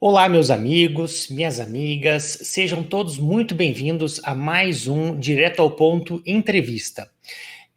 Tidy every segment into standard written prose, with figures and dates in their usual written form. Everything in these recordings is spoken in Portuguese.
Olá, meus amigos, minhas amigas, sejam todos muito bem-vindos a mais um Direto ao Ponto Entrevista.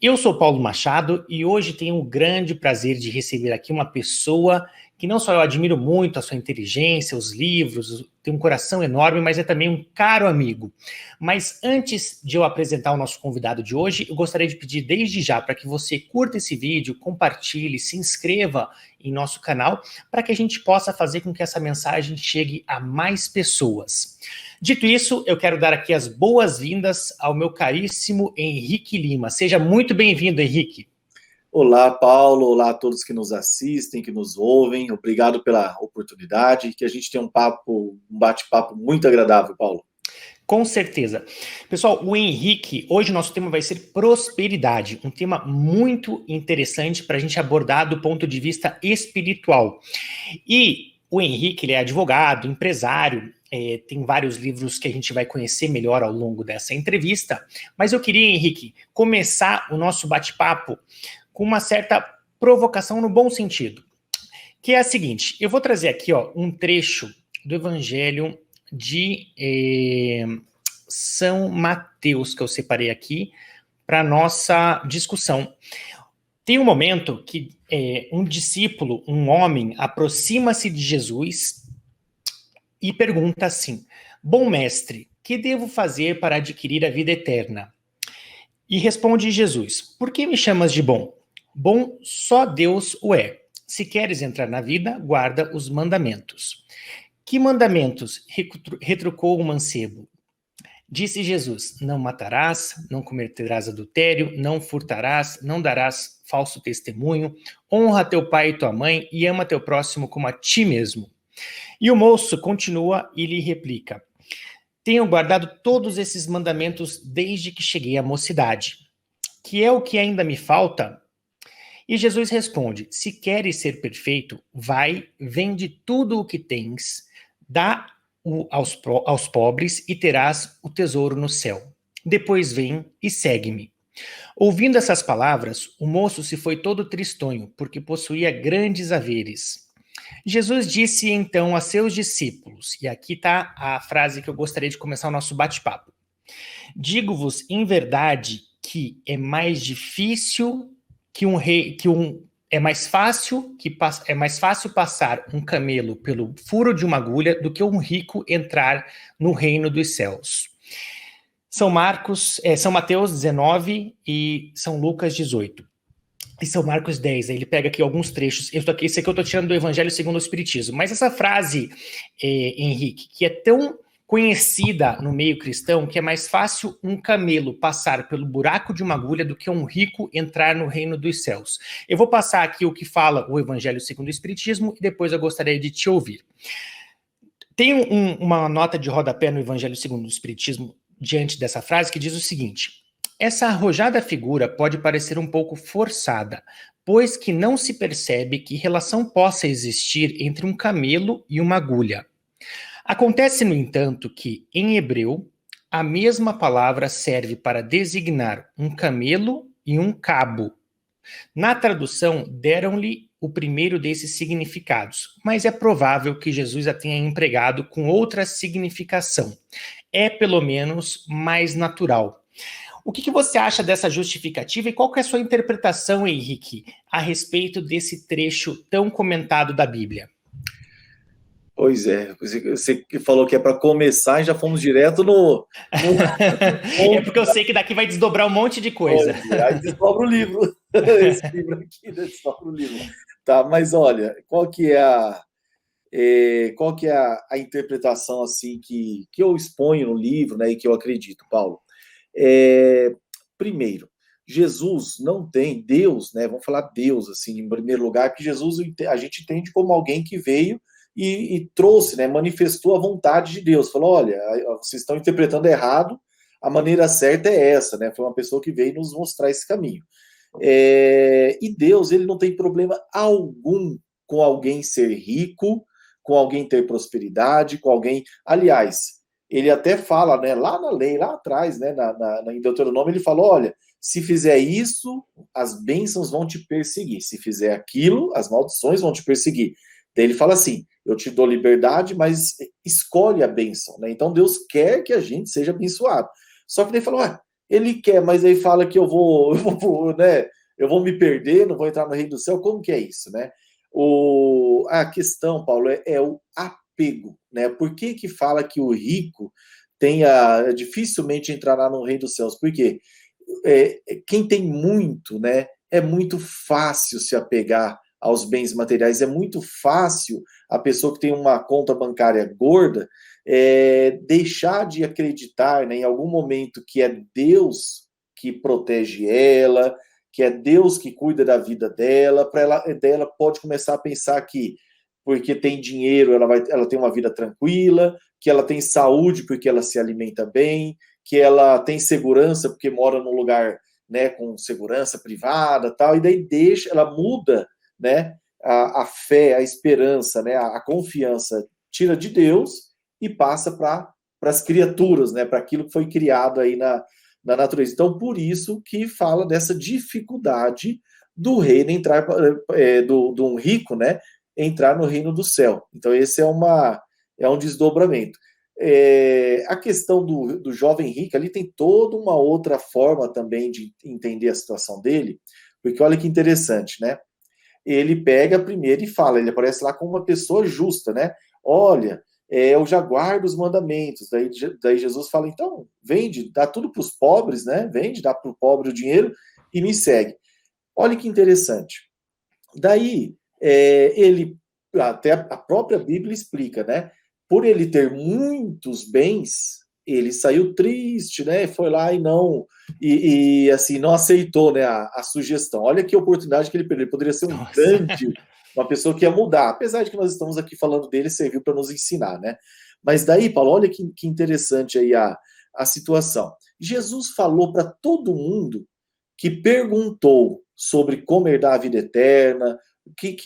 Eu sou Paulo Machado e hoje tenho o grande prazer de receber aqui uma pessoa que não só eu admiro muito a sua inteligência, os livros, tem um coração enorme, mas é também um caro amigo. Mas antes de eu apresentar o nosso convidado de hoje, eu gostaria de pedir desde já para que você curta esse vídeo, compartilhe, se inscreva em nosso canal, para que a gente possa fazer com que essa mensagem chegue a mais pessoas. Dito isso, eu quero dar aqui as boas-vindas ao meu caríssimo Henrique Lima. Seja muito bem-vindo, Henrique. Olá, Paulo. Olá a todos que nos assistem, que nos ouvem. Obrigado pela oportunidade. Que a gente tenha um bate-papo muito agradável, Paulo. Com certeza. Pessoal, o Henrique, hoje o nosso tema vai ser prosperidade, um tema muito interessante para a gente abordar do ponto de vista espiritual. E o Henrique, ele é advogado, empresário, tem vários livros que a gente vai conhecer melhor ao longo dessa entrevista, mas eu queria, Henrique, começar o nosso bate-papo com uma certa provocação no bom sentido, que é a seguinte: eu vou trazer aqui um trecho do Evangelho de São Mateus, que eu separei aqui para nossa discussão. Tem um momento que um discípulo, um homem, aproxima-se de Jesus e pergunta assim: bom mestre, que devo fazer para adquirir a vida eterna? E responde Jesus: por que me chamas de bom? Bom, só Deus o é. Se queres entrar na vida, guarda os mandamentos. Que mandamentos? Retrucou o mancebo. Disse Jesus: não matarás, não cometerás adultério, não furtarás, não darás falso testemunho, honra teu pai e tua mãe e ama teu próximo como a ti mesmo. E o moço continua e lhe replica: tenho guardado todos esses mandamentos desde que cheguei à mocidade. Que é o que ainda me falta? E Jesus responde: se queres ser perfeito, vai, vende tudo o que tens, dá aos pobres e terás o tesouro no céu. Depois vem e segue-me. Ouvindo essas palavras, o moço se foi todo tristonho, porque possuía grandes haveres. Jesus disse então a seus discípulos, e aqui está a frase que eu gostaria de começar o nosso bate-papo: digo-vos em verdade que é mais difícil é mais fácil passar um camelo pelo furo de uma agulha do que um rico entrar no reino dos céus. São Mateus 19 e São Lucas 18. E São Marcos 10, ele pega aqui alguns trechos. Esse aqui eu estou tirando do Evangelho segundo o Espiritismo. Mas essa frase, Henrique, que é tão conhecida no meio cristão, que é mais fácil um camelo passar pelo buraco de uma agulha do que um rico entrar no reino dos céus. Eu vou passar aqui o que fala o Evangelho segundo o Espiritismo e depois eu gostaria de te ouvir. Tem uma nota de rodapé no Evangelho segundo o Espiritismo diante dessa frase que diz o seguinte: essa arrojada figura pode parecer um pouco forçada, pois que não se percebe que relação possa existir entre um camelo e uma agulha. Acontece, no entanto, que, em hebreu, a mesma palavra serve para designar um camelo e um cabo. Na tradução, deram-lhe o primeiro desses significados, mas é provável que Jesus a tenha empregado com outra significação. É, pelo menos, mais natural. O que você acha dessa justificativa e qual que é a sua interpretação, Henrique, a respeito desse trecho tão comentado da Bíblia? Pois é, você falou que é para começar e já fomos direto no É porque eu sei que daqui vai desdobrar um monte de coisa. Aí desdobra o livro. Esse livro aqui desdobra o livro. Tá, mas olha, qual que é a interpretação assim que eu exponho no livro, né, e que eu acredito, Paulo? Primeiro, Jesus não tem, Deus, né, vamos falar Deus assim em primeiro lugar, que Jesus a gente entende como alguém que veio e trouxe, né, manifestou a vontade de Deus. Falou: olha, vocês estão interpretando errado, a maneira certa é essa, né? Foi uma pessoa que veio nos mostrar esse caminho. E Deus, ele não tem problema algum com alguém ser rico, com alguém ter prosperidade, com alguém... Aliás, ele até fala, né, lá na lei, lá atrás, né, em Deuteronômio, ele falou: olha, se fizer isso, as bênçãos vão te perseguir. Se fizer aquilo, as maldições vão te perseguir. Daí ele fala assim: eu te dou liberdade, mas escolhe a bênção, né? Então Deus quer que a gente seja abençoado. Só que daí falou, ele quer, mas aí fala que né? Eu vou me perder, não vou entrar no reino do céu. Como que é isso, né? A questão, Paulo, é o apego, né? Por que que fala que o rico dificilmente entrará no reino dos céus? Porque quem tem muito, né? É muito fácil se apegar aos bens materiais, é muito fácil a pessoa que tem uma conta bancária gorda deixar de acreditar, né, em algum momento que é Deus que protege ela, que é Deus que cuida da vida dela, ela pode começar a pensar que porque tem dinheiro ela tem uma vida tranquila, que ela tem saúde porque ela se alimenta bem, que ela tem segurança porque mora num lugar, né, com segurança privada, tal, e daí ela muda, né, a fé, a esperança, né, a confiança, tira de Deus e passa para as criaturas, né, para aquilo que foi criado aí na natureza. Então, por isso que fala dessa dificuldade do reino entrar, do um rico, né, entrar no reino do céu. Então, esse é um desdobramento. A questão do jovem rico ali tem toda uma outra forma também de entender a situação dele, porque olha que interessante, né? Ele pega primeiro e fala, ele aparece lá como uma pessoa justa, né? Olha, eu já guardo os mandamentos. Daí Jesus fala, então, vende, dá tudo para os pobres, né? Vende, dá para o pobre o dinheiro e me segue. Olha que interessante. Daí, até a própria Bíblia explica, né? Por ele ter muitos bens, ele saiu triste, né? Foi lá e assim, não aceitou, né, a sugestão. Olha que oportunidade que ele perdeu. Ele poderia ser uma pessoa que ia mudar, apesar de que nós estamos aqui falando dele, serviu para nos ensinar, né? Mas daí, Paulo, olha que interessante aí a situação. Jesus falou para todo mundo que perguntou sobre como herdar a vida eterna, que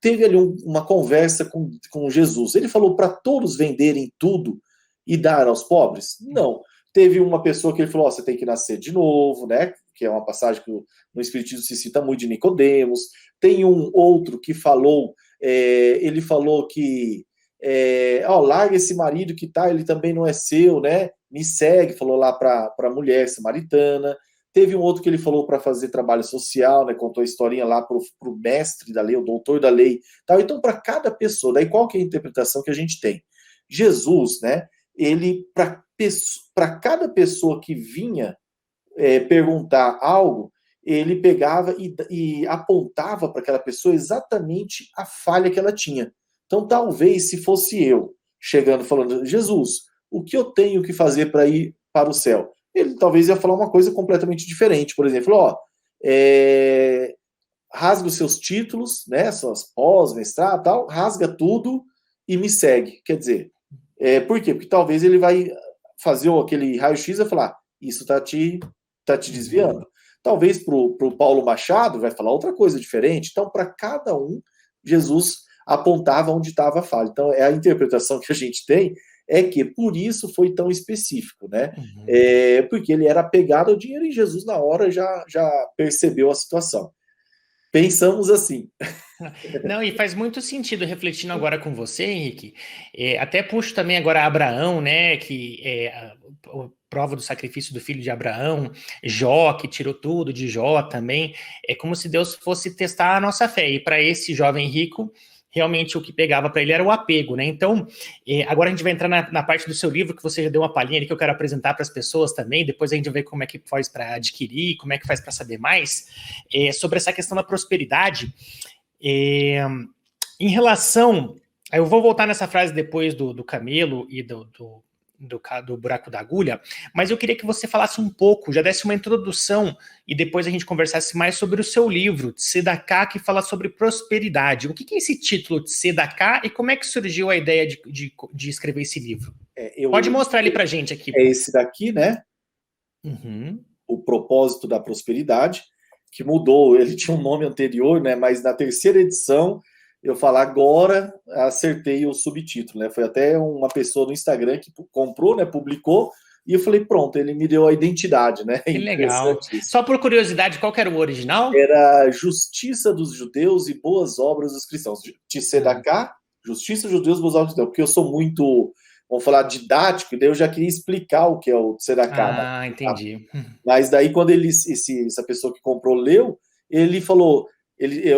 teve ali uma conversa com Jesus. Ele falou para todos venderem tudo e dar aos pobres? Não. Teve uma pessoa que ele falou, você tem que nascer de novo, né? Que é uma passagem que no Espiritismo se cita muito de Nicodemos. Tem um outro que falou, ele falou que larga esse marido que ele também não é seu, né? Me segue, falou lá para a mulher samaritana. Teve um outro que ele falou para fazer trabalho social, né? Contou a historinha lá para o mestre da lei, o doutor da lei. Tal. Então, para cada pessoa, daí qual que é a interpretação que a gente tem? Jesus, né? Ele, para cada pessoa que vinha perguntar algo, ele pegava e apontava para aquela pessoa exatamente a falha que ela tinha. Então, talvez, se fosse eu chegando falando, Jesus, o que eu tenho que fazer para ir para o céu? Ele talvez ia falar uma coisa completamente diferente. Por exemplo, rasga os seus títulos, né, suas pós, mestrado, tal, rasga tudo e me segue. Quer dizer, por quê? Porque talvez ele vai fazer aquele raio-x e falar, isso tá te desviando. Talvez para o Paulo Machado vai falar outra coisa diferente. Então, para cada um, Jesus apontava onde estava a falha. Então, a interpretação que a gente tem é que por isso foi tão específico, né? Porque ele era apegado ao dinheiro e Jesus, na hora, já percebeu a situação. Pensamos assim. Não, e faz muito sentido refletindo agora com você, Henrique. Até puxo também agora Abraão, né? Que a prova do sacrifício do filho de Abraão, Jó, que tirou tudo de Jó também. É como se Deus fosse testar a nossa fé. E para esse jovem rico, realmente o que pegava para ele era o apego, né? Então, agora a gente vai entrar na parte do seu livro, que você já deu uma palhinha ali, que eu quero apresentar para as pessoas também, depois a gente vai ver como é que faz para adquirir, como é que faz para saber mais, sobre essa questão da prosperidade. Em relação... Eu vou voltar nessa frase depois do camelo e do buraco da agulha, mas eu queria que você falasse um pouco, já desse uma introdução e depois a gente conversasse mais sobre o seu livro, Tzedakah, que fala sobre prosperidade. O que é esse título, Tzedakah, e como é que surgiu a ideia de escrever esse livro? Pode mostrar ele pra gente aqui. É esse daqui, né? Uhum. O propósito da prosperidade, que mudou, ele tinha um nome anterior, né? Mas na terceira edição eu falar agora, acertei o subtítulo, né? Foi até uma pessoa no Instagram que comprou, né? Publicou, e eu falei, pronto, ele me deu a identidade, né? Que legal. Só por curiosidade, qual que era o original? Era Justiça dos Judeus e Boas Obras dos Cristãos. Tzedakah, Justiça dos judeus, porque eu sou muito, vamos falar, didático, e daí eu já queria explicar o que é o tzedakah, né? Ah, entendi. Mas daí, quando essa pessoa que comprou leu, ele falou,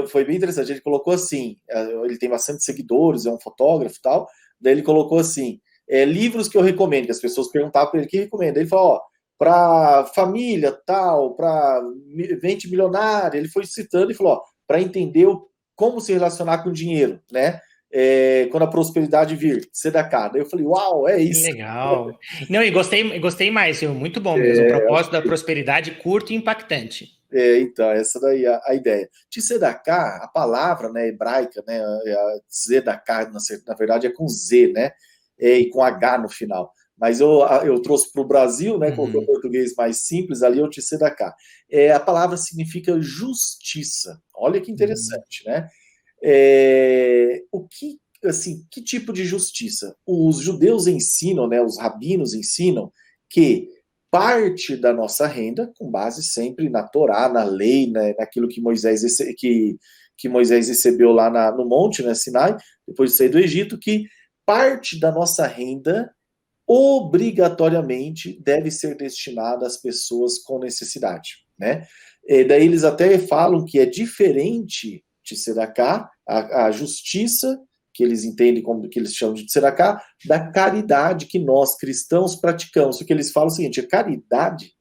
foi bem interessante, ele colocou assim, ele tem bastante seguidores, é um fotógrafo e tal, daí ele colocou assim, livros que eu recomendo, que as pessoas perguntavam para ele, que recomenda? Ele falou, ó, para família, tal, para mente milionária, ele foi citando e falou, ó, para entender como se relacionar com o dinheiro, né? Quando a prosperidade vir, tzedakah. Daí eu falei, uau, é Que isso. legal. Não, e gostei mais, viu? Muito bom mesmo. O propósito da prosperidade curto e impactante. Então, essa daí é a ideia. Tzedakah, a palavra, né, hebraica, né, tzedakah, na verdade, é com Z, né, e com H no final. Mas eu trouxe para o Brasil, né, coloquei o português mais simples, ali é o tzedakah. A palavra significa justiça. Olha que interessante, né? Que tipo de justiça? Os judeus ensinam, né, os rabinos ensinam que parte da nossa renda, com base sempre na Torá, na lei, né, naquilo que Moisés recebeu lá no monte, né, Sinai, depois de sair do Egito, que parte da nossa renda obrigatoriamente deve ser destinada às pessoas com necessidade, né? Daí eles até falam que é diferente de tzedakah, a justiça que eles entendem como que eles chamam de tzedakah, da caridade que nós cristãos praticamos. O que eles falam é o seguinte: a caridade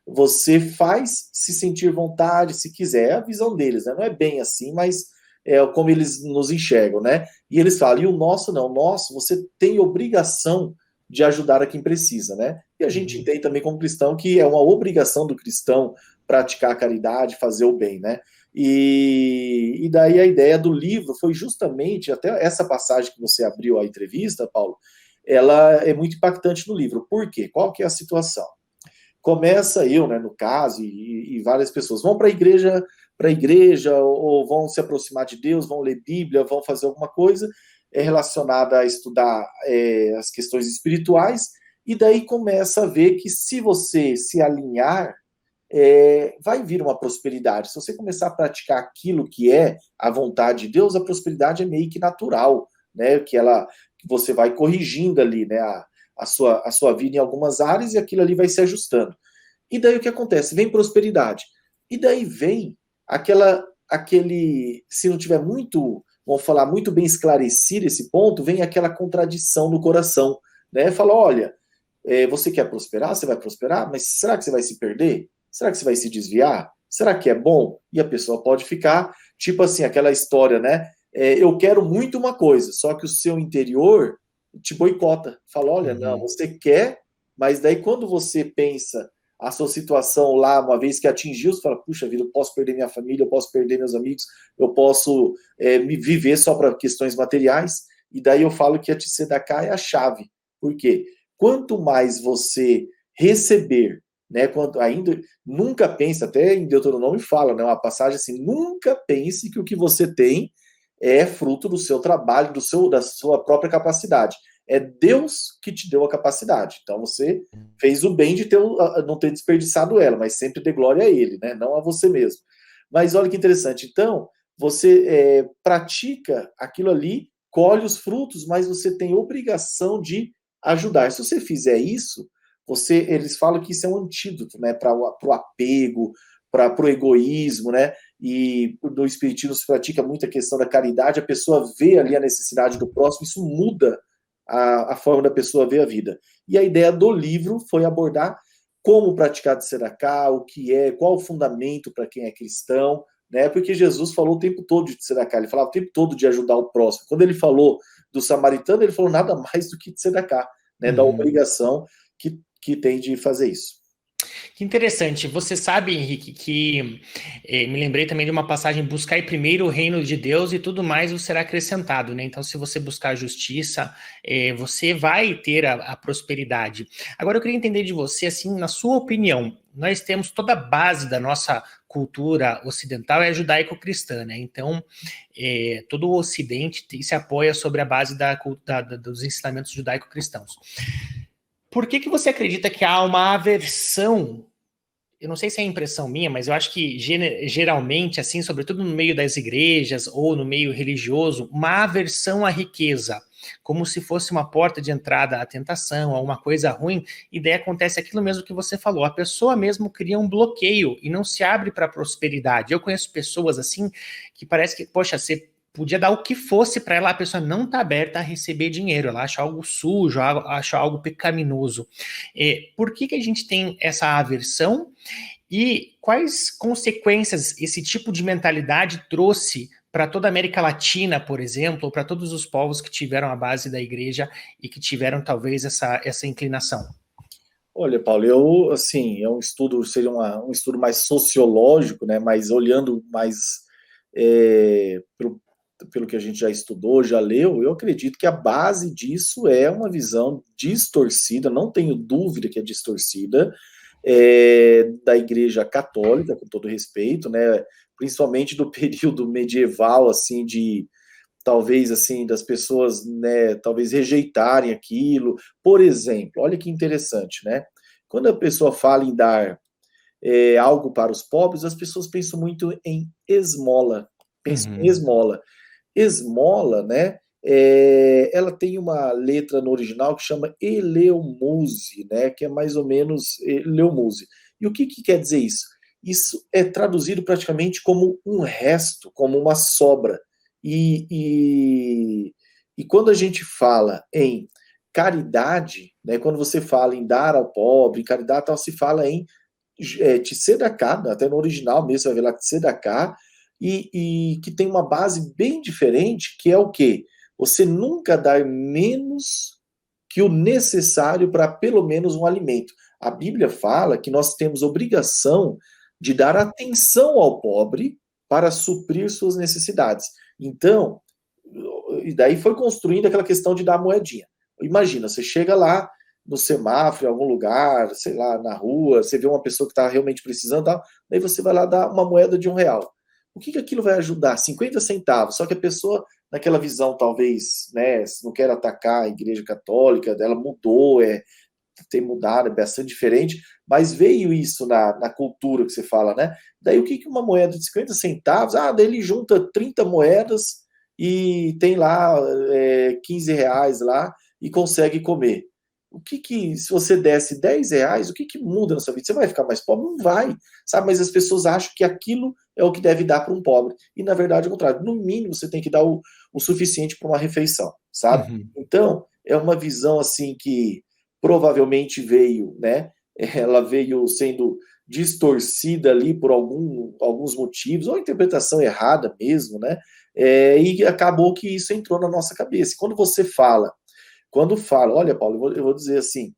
você faz se sentir vontade, se quiser, é a visão deles, né? Não é bem assim, mas é como eles nos enxergam, né? E eles falam, e o nosso não, nosso, você tem obrigação de ajudar a quem precisa, né? E a gente entende também como cristão que é uma obrigação do cristão praticar a caridade, fazer o bem, né? E daí a ideia do livro foi justamente, até essa passagem que você abriu a entrevista, Paulo, ela é muito impactante no livro. Por quê? Qual que é a situação? Começa eu, né, no caso, e várias pessoas vão para a igreja, ou vão se aproximar de Deus, vão ler Bíblia, vão fazer alguma coisa relacionada a estudar as questões espirituais, e daí começa a ver que se você se alinhar, vai vir uma prosperidade. Se você começar a praticar aquilo que é a vontade de Deus, a prosperidade é meio que natural, né? Que você vai corrigindo ali, né? A sua vida em algumas áreas e aquilo ali vai se ajustando. E daí o que acontece? Vem prosperidade. E daí vem se não tiver muito, vamos falar, muito bem esclarecido esse ponto, vem aquela contradição no coração, né? Fala, olha, você quer prosperar? Você vai prosperar? Mas será que você vai se perder? Será que você vai se desviar? Será que é bom? E a pessoa pode ficar, tipo assim, aquela história, né? Eu quero muito uma coisa, só que o seu interior te boicota. Fala, olha, não, você quer, mas daí quando você pensa a sua situação lá, uma vez que atingiu, você fala, puxa vida, eu posso perder minha família, eu posso perder meus amigos, eu posso me viver só para questões materiais, e daí eu falo que a tzedakah é a chave. Por quê? Quanto mais você receber, né, ainda nunca pense, até em Deuteronômio fala, né, uma passagem assim, nunca pense que o que você tem é fruto do seu trabalho, da sua própria capacidade. É Deus que te deu a capacidade. Então você fez o bem de não ter desperdiçado ela, mas sempre dê glória a Ele, né, não a você mesmo. Mas olha que interessante. Então você pratica aquilo ali, colhe os frutos, mas você tem obrigação de ajudar. Se você fizer isso, eles falam que isso é um antídoto, né, para o apego, para o egoísmo, né? E no espiritismo se pratica muito a questão da caridade, a pessoa vê ali a necessidade do próximo, isso muda a forma da pessoa ver a vida. E a ideia do livro foi abordar como praticar tzedakah, o que é, qual o fundamento para quem é cristão, né? Porque Jesus falou o tempo todo de tzedakah, ele falava o tempo todo de ajudar o próximo. Quando ele falou do samaritano, ele falou nada mais do que tzedakah, né? Da obrigação que tem de fazer isso. Que interessante. Você sabe, Henrique, que me lembrei também de uma passagem: buscai primeiro o reino de Deus e tudo mais vos será acrescentado, né? Então, se você buscar a justiça, você vai ter a prosperidade. Agora, eu queria entender de você, assim, na sua opinião, nós temos toda a base da nossa cultura ocidental é judaico-cristã, né? Então, todo o Ocidente se apoia sobre a base dos ensinamentos judaico-cristãos. Por que você acredita que há uma aversão eu não sei se é impressão minha, mas eu acho que geralmente, assim, sobretudo no meio das igrejas ou no meio religioso, uma aversão à riqueza, como se fosse uma porta de entrada à tentação, a uma coisa ruim, e daí acontece aquilo mesmo que você falou, a pessoa mesmo cria um bloqueio e não se abre para a prosperidade. Eu conheço pessoas assim que parece que, poxa, você podia dar o que fosse para ela, a pessoa não está aberta a receber dinheiro, ela acha algo sujo, acha algo pecaminoso. Por que a gente tem essa aversão e quais consequências esse tipo de mentalidade trouxe para toda a América Latina, por exemplo, ou para todos os povos que tiveram a base da igreja e que tiveram talvez essa inclinação? Olha, Paulo, assim, é um estudo, seria um estudo mais sociológico, né, mas olhando mais pelo que a gente já estudou, já leu, eu acredito que a base disso é uma visão distorcida, não tenho dúvida que é distorcida, da Igreja Católica, com todo respeito, né, principalmente do período medieval, assim, talvez assim das pessoas, né, talvez rejeitarem aquilo. Por exemplo, olha que interessante, né? Quando a pessoa fala em dar algo para os pobres, as pessoas pensam muito em esmola, pensam em Uhum. esmola. Esmola, né? Ela tem uma letra no original que chama eleumuse, né? Que é mais ou menos eleumuse. E o que quer dizer isso? Isso é traduzido praticamente como um resto, como uma sobra. E quando a gente fala em caridade, né, quando você fala em dar ao pobre, caridade, tal, se fala em tzedakah, até no original mesmo, você vai ver lá tzedakah, e que tem uma base bem diferente, que é o quê? Você nunca dar menos que o necessário para pelo menos um alimento. A Bíblia fala que nós temos obrigação de dar atenção ao pobre para suprir suas necessidades. Então, e daí foi construindo aquela questão de dar moedinha. Imagina, você chega lá no semáforo, em algum lugar, sei lá, na rua, você vê uma pessoa que está realmente precisando, tal, daí você vai lá dar uma moeda de R$ 1. O que aquilo vai ajudar? 50 centavos. Só que a pessoa, naquela visão, talvez, né, não quer atacar a Igreja Católica, ela mudou, tem mudado, é bastante diferente, mas veio isso na cultura que você fala, né? Daí o que uma moeda de 50 centavos? Ah, daí ele junta 30 moedas e tem lá R$ 15 lá e consegue comer. Se você desse R$ 10, o que muda na sua vida? Você vai ficar mais pobre? Não vai, sabe? Mas as pessoas acham que aquilo é o que deve dar para um pobre. E, na verdade, é o contrário. No mínimo, você tem que dar o suficiente para uma refeição, sabe? Uhum. Então, é uma visão, assim, que provavelmente veio, né? Ela veio sendo distorcida ali por alguns motivos, ou interpretação errada mesmo, né? E acabou que isso entrou na nossa cabeça. Quando fala, olha, Paulo, eu vou dizer assim,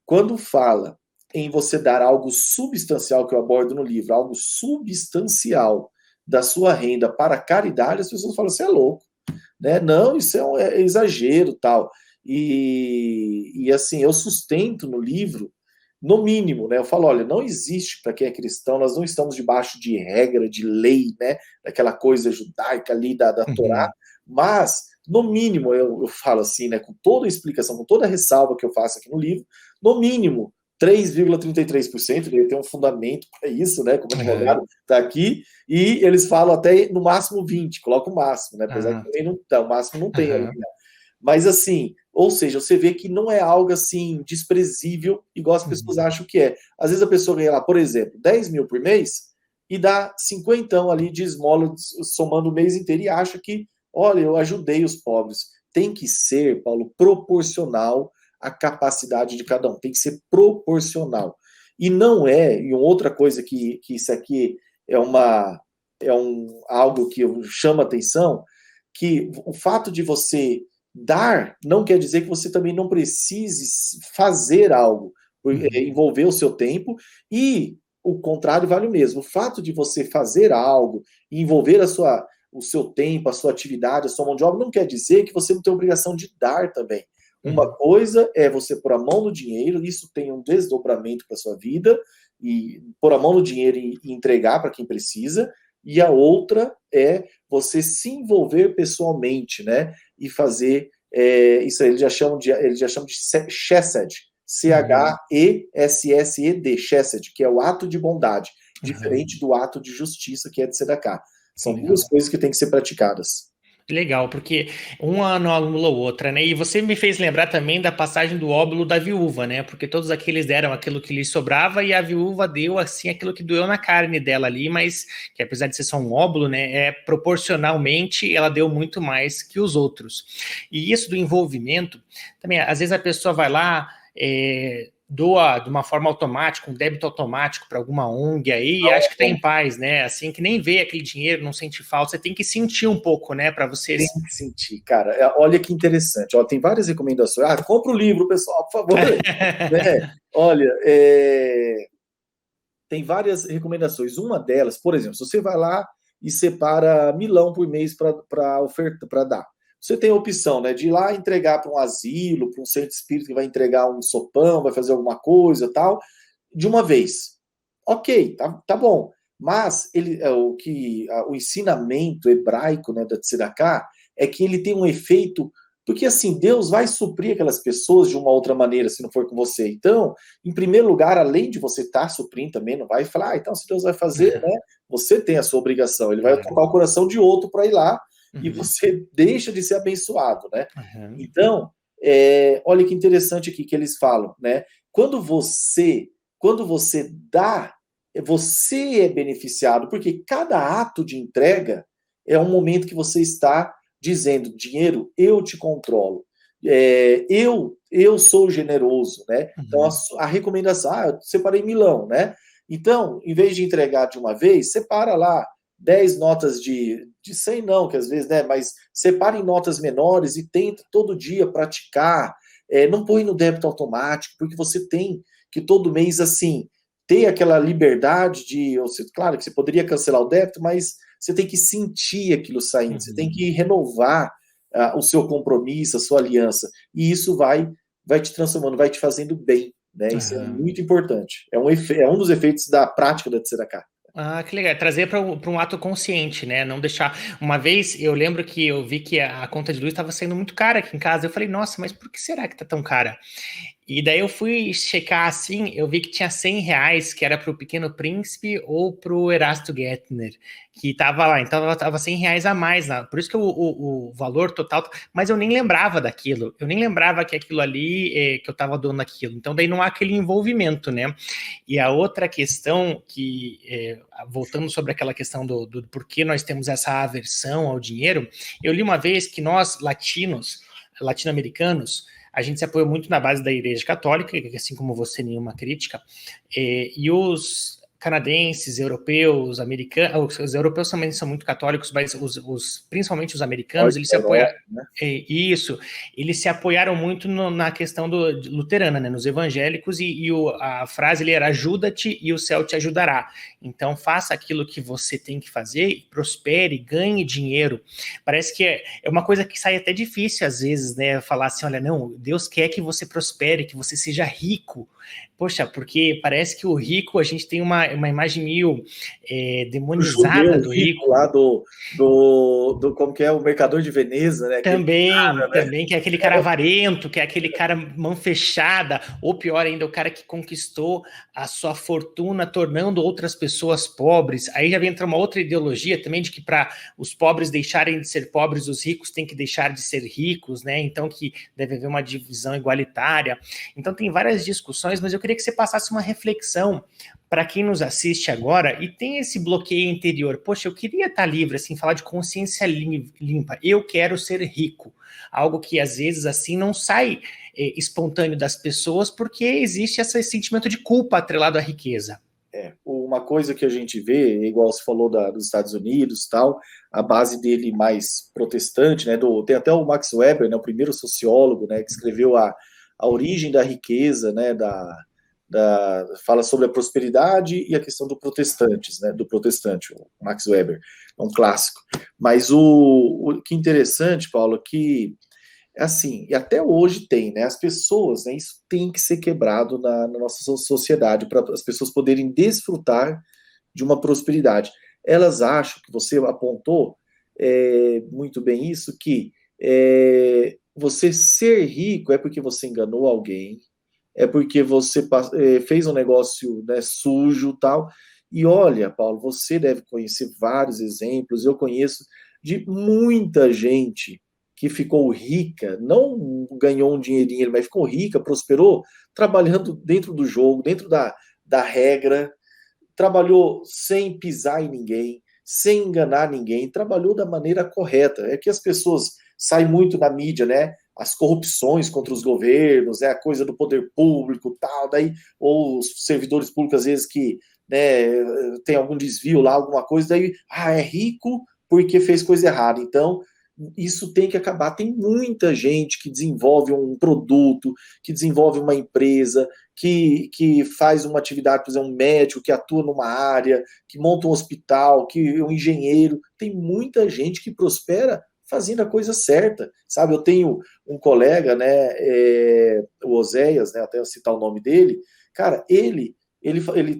quando fala em você dar algo substancial, que eu abordo no livro, algo substancial da sua renda para caridade, as pessoas falam, você é louco, né? Não, isso é exagero, tal. E assim, eu sustento no livro, no mínimo, né? Eu falo, olha, não existe para quem é cristão, nós não estamos debaixo de regra, de lei, né? Daquela coisa judaica ali da Torá, Uhum. mas, no mínimo, eu falo assim, né? Com toda a explicação, com toda a ressalva que eu faço aqui no livro, no mínimo, 3,33%, deve ter um fundamento para isso, né? Como Uhum. advogado está aqui, e eles falam até no máximo 20, coloca o máximo, né? Apesar que Uhum. também não, tá, o máximo não tem ali. Uhum. Mas assim, ou seja, você vê que não é algo assim desprezível, igual as pessoas Uhum. acham que é. Às vezes a pessoa ganha lá, por exemplo, 10 mil por mês e dá 50 ali de esmola somando o mês inteiro e acha que, olha, eu ajudei os pobres. Tem que ser, Paulo, proporcional à capacidade de cada um. Tem que ser proporcional. E não é, e outra coisa que isso aqui é algo que eu chamo a atenção, que o fato de você dar não quer dizer que você também não precise fazer algo, Uhum. envolver o seu tempo, e o contrário vale o mesmo. O fato de você fazer algo, envolver o seu tempo, a sua atividade, a sua mão de obra, não quer dizer que você não tem obrigação de dar também. Uma Uhum. coisa é você pôr a mão no dinheiro, isso tem um desdobramento para a sua vida, e pôr a mão no dinheiro e entregar para quem precisa, e a outra é você se envolver pessoalmente, né? E fazer isso aí, eles já chamam de chesed, C-H-E-S-S-E-D, chesed, que é o ato de bondade, diferente Uhum. do ato de justiça, que é tzedakah. São duas Legal. coisas que têm que ser praticadas. Legal, porque uma não anula a outra, né? E você me fez lembrar também da passagem do óbolo da viúva, né? Porque todos aqueles deram aquilo que lhes sobrava e a viúva deu, assim, aquilo que doeu na carne dela ali, mas que apesar de ser só um óbolo, né? Proporcionalmente, ela deu muito mais que os outros. E isso do envolvimento, também, às vezes a pessoa vai lá, doa de uma forma automática, um débito automático para alguma ONG aí e acha que está em paz, né? Assim que nem vê aquele dinheiro, não sente falta, você tem que sentir um pouco, né? Para Tem vocês. que sentir, cara. Olha que interessante. Ó, tem várias recomendações. Compra o livro, pessoal, por favor. Né? Olha, tem várias recomendações. Uma delas, por exemplo, se você vai lá e separa milão por mês para oferta, para dar. Você tem a opção, né, de ir lá entregar para um asilo, para um centro espírita que vai entregar um sopão, vai fazer alguma coisa, tal, de uma vez. Ok, tá bom. Mas o ensinamento hebraico, né, da Tzedakah é que ele tem um efeito, porque assim, Deus vai suprir aquelas pessoas de uma outra maneira se não for com você. Então, em primeiro lugar, além de você estar suprindo também, não vai falar, então se Deus vai fazer, né, você tem a sua obrigação. Ele vai tocar o coração de outro para ir lá e Uhum, você deixa de ser abençoado, né? uhum, Então, olha que interessante aqui que eles falam, né? Quando você dá, você é beneficiado, porque cada ato de entrega é um momento que você está dizendo, dinheiro, eu te controlo. Eu sou generoso, né? Então, uhum. a recomendação, eu separei milão, né? Então, em vez de entregar de uma vez, separa lá 10 notas de 100 não, que às vezes, né? Mas separa em notas menores e tenta todo dia praticar. Não põe no débito automático, porque você tem que todo mês, assim, ter aquela liberdade de, claro que você poderia cancelar o débito, mas você tem que sentir aquilo saindo, você tem Uhum. que renovar o seu compromisso, a sua aliança, e isso vai te transformando, vai te fazendo bem, né? Isso é Aham. muito importante. É um dos efeitos da prática da Tzedakah. Ah, que legal. Trazer para um ato consciente, né? Não deixar. Uma vez eu lembro que eu vi que a conta de luz estava saindo muito cara aqui em casa. Eu falei, nossa, mas por que será que tá tão cara? E daí eu fui checar assim, eu vi que tinha R$ 100, que era para o Pequeno Príncipe ou para o Erasto Gettner, que tava lá, então tava R$ 100 a mais, né? Por isso que o valor total, mas eu nem lembrava daquilo, eu nem lembrava que aquilo ali, que eu tava doando aquilo, então daí não há aquele envolvimento, né? E a outra questão que, voltando sobre aquela questão do porquê nós temos essa aversão ao dinheiro, eu li uma vez que nós, latino-americanos, a gente se apoia muito na base da Igreja Católica, assim como você, nenhuma crítica, e os canadenses, europeus, americanos, os europeus também são muito católicos, mas principalmente os americanos, Norte eles se da apoiam. Europa, né? Isso, eles se apoiaram muito na questão luterana, né, nos evangélicos, e a frase ali era ajuda-te e o céu te ajudará. Então faça aquilo que você tem que fazer, prospere, ganhe dinheiro. Parece que é uma coisa que sai até difícil às vezes, né? Falar assim, olha, não, Deus quer que você prospere, que você seja rico. Poxa, porque parece que o rico, a gente tem uma imagem meio O demonizada judeu do rico rico. lá do como que é, o Mercador de Veneza, né? Aquele Também, cara, né? também, que é aquele cara avarento, que é aquele cara mão fechada, ou pior ainda, o cara que conquistou a sua fortuna tornando outras pessoas pobres. Aí já entra uma outra ideologia também de que para os pobres deixarem de ser pobres, os ricos têm que deixar de ser ricos, né? Então que deve haver uma divisão igualitária. Então tem várias discussões, mas eu queria que você passasse uma reflexão para quem nos assiste agora e tem esse bloqueio interior. Poxa, eu queria estar livre, assim, falar de consciência limpa. Eu quero ser rico. Algo que às vezes assim não sai espontâneo das pessoas porque existe esse sentimento de culpa atrelado à riqueza. Uma coisa que a gente vê, igual você falou dos Estados Unidos, tal, a base dele mais protestante, né? Tem até o Max Weber, né, o primeiro sociólogo, né, que escreveu a origem da riqueza, né, fala sobre a prosperidade e a questão do protestantes, né, do protestante, o Max Weber, é um clássico. Mas o que interessante, Paulo, que assim, e até hoje tem, né? As pessoas, né? Isso tem que ser quebrado na nossa sociedade para as pessoas poderem desfrutar de uma prosperidade. Elas acham que você apontou muito bem isso, que você ser rico é porque você enganou alguém, é porque você fez um negócio, né, sujo, tal. E olha, Paulo, você deve conhecer vários exemplos, eu conheço de muita gente que ficou rica, não ganhou um dinheirinho, mas ficou rica, prosperou, trabalhando dentro do jogo, dentro da regra, trabalhou sem pisar em ninguém, sem enganar ninguém, trabalhou da maneira correta. É que as pessoas saem muito na mídia, né? As corrupções contra os governos, né? A coisa do poder público, tal, daí ou os servidores públicos às vezes que, né, tem algum desvio lá, alguma coisa, daí é rico porque fez coisa errada. Então, isso tem que acabar. Tem muita gente que desenvolve um produto, que desenvolve uma empresa, que faz uma atividade, por exemplo, um médico que atua numa área, que monta um hospital, que é um engenheiro. Tem muita gente que prospera fazendo a coisa certa, sabe? Eu tenho um colega, né, o Oséias, né, até eu citar o nome dele, cara, ele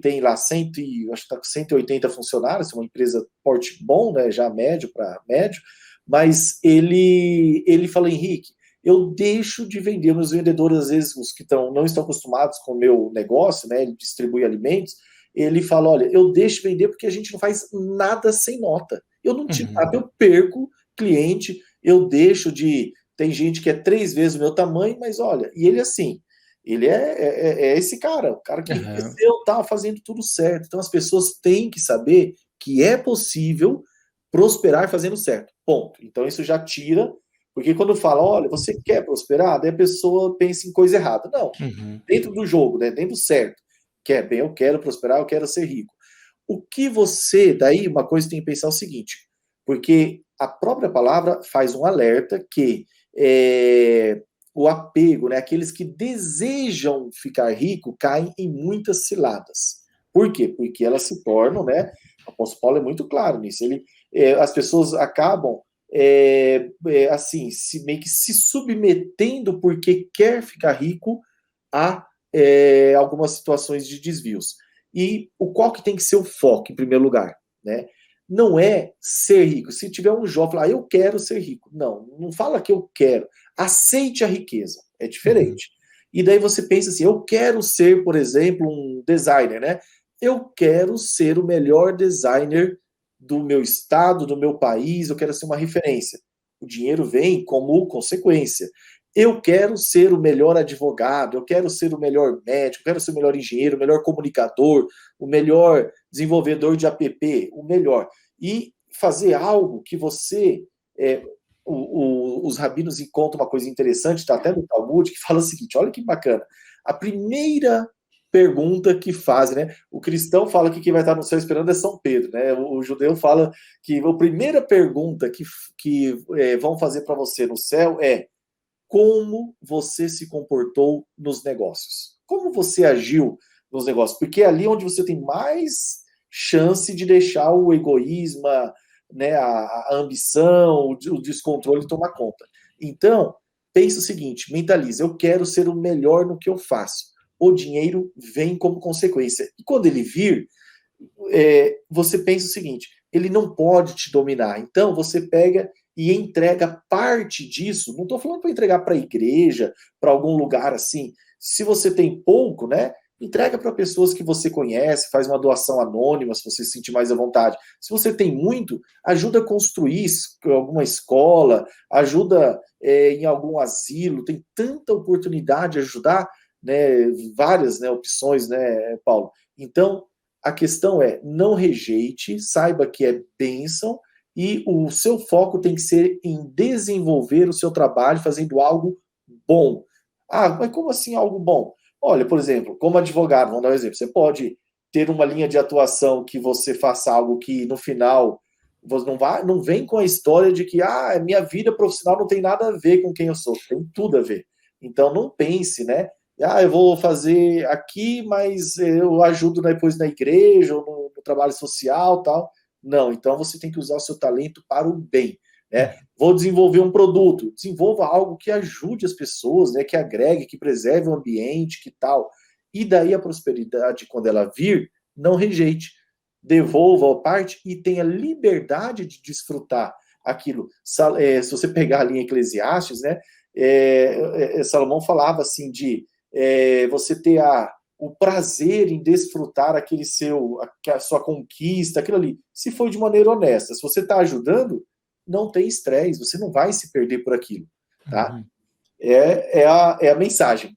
tem lá acho que tá com 180 funcionários, uma empresa porte bom, né, já médio para médio, mas ele fala, Henrique, eu deixo de vender. Meus vendedores, às vezes, os que não estão acostumados com o meu negócio, né? Ele distribui alimentos, ele fala, olha, eu deixo de vender porque a gente não faz nada sem nota. Eu não tiro nada, eu perco cliente, eu deixo de... Tem gente que é 3 vezes o meu tamanho, mas olha, e ele assim, ele é esse cara, o cara que cresceu, tá fazendo tudo certo. Então as pessoas têm que saber que é possível prosperar fazendo certo. Ponto. Então isso já tira, porque quando fala, olha, você quer prosperar, daí a pessoa pensa em coisa errada. Não. Dentro do jogo, né? Dentro do certo. Quer bem, eu quero prosperar, eu quero ser rico. O que você, daí, uma coisa tem que pensar é o seguinte, porque a própria palavra faz um alerta que o apego, né? Aqueles que desejam ficar rico caem em muitas ciladas. Por quê? Porque elas se tornam, né? O apóstolo Paulo é muito claro nisso. As pessoas acabam assim, meio que se submetendo porque quer ficar rico a algumas situações de desvios. E qual que tem que ser o foco, em primeiro lugar, né? Não é ser rico. Se tiver um jovem falar, eu quero ser rico. Não fala que eu quero. Aceite a riqueza. É diferente. E daí você pensa assim, eu quero ser, por exemplo, um designer, né? Eu quero ser o melhor designer do meu estado, do meu país, eu quero ser uma referência. O dinheiro vem como consequência. Eu quero ser o melhor advogado, eu quero ser o melhor médico, eu quero ser o melhor engenheiro, o melhor comunicador, o melhor desenvolvedor de app, o melhor. E fazer algo que você... os rabinos encontram uma coisa interessante, está até no Talmud, que fala o seguinte, olha que bacana. A primeira pergunta que fazem, né? O cristão fala que quem vai estar no céu esperando é São Pedro, né? O judeu fala que a primeira pergunta que vão fazer para você no céu é como você se comportou nos negócios. Como você agiu nos negócios? Porque é ali onde você tem mais chance de deixar o egoísmo, né, a ambição, o descontrole tomar conta. Então, pensa o seguinte, mentaliza, eu quero ser o melhor no que eu faço. O dinheiro vem como consequência. E quando ele vir, você pensa o seguinte, ele não pode te dominar. Então, você pega e entrega parte disso. Não estou falando para entregar para a igreja, para algum lugar assim. Se você tem pouco, né? Entrega para pessoas que você conhece, faz uma doação anônima, se você se sentir mais à vontade. Se você tem muito, ajuda a construir alguma escola, ajuda em algum asilo. Tem tanta oportunidade de ajudar, né? Várias, né, opções, né, Paulo? Então, a questão é, não rejeite, saiba que é bênção, e o seu foco tem que ser em desenvolver o seu trabalho fazendo algo bom. Mas como assim algo bom? Olha, por exemplo, como advogado, vamos dar um exemplo, você pode ter uma linha de atuação que você faça algo que no final você não vem com a história de que minha vida profissional não tem nada a ver com quem eu sou, tem tudo a ver. Então não pense, né? Eu vou fazer aqui, mas eu ajudo depois na igreja ou no trabalho social, tal. Não, então você tem que usar o seu talento para o bem, né? Vou desenvolver um produto, desenvolva algo que ajude as pessoas, né? Que agregue, que preserve o ambiente, que tal. E daí a prosperidade, quando ela vir, não rejeite, devolva a parte e tenha liberdade de desfrutar aquilo. Se você pegar a linha Eclesiastes, né? Salomão falava assim você ter o prazer em desfrutar a sua conquista, aquilo ali. Se for de maneira honesta, se você está ajudando, não tem estresse, você não vai se perder por aquilo, tá? Uhum. É a mensagem.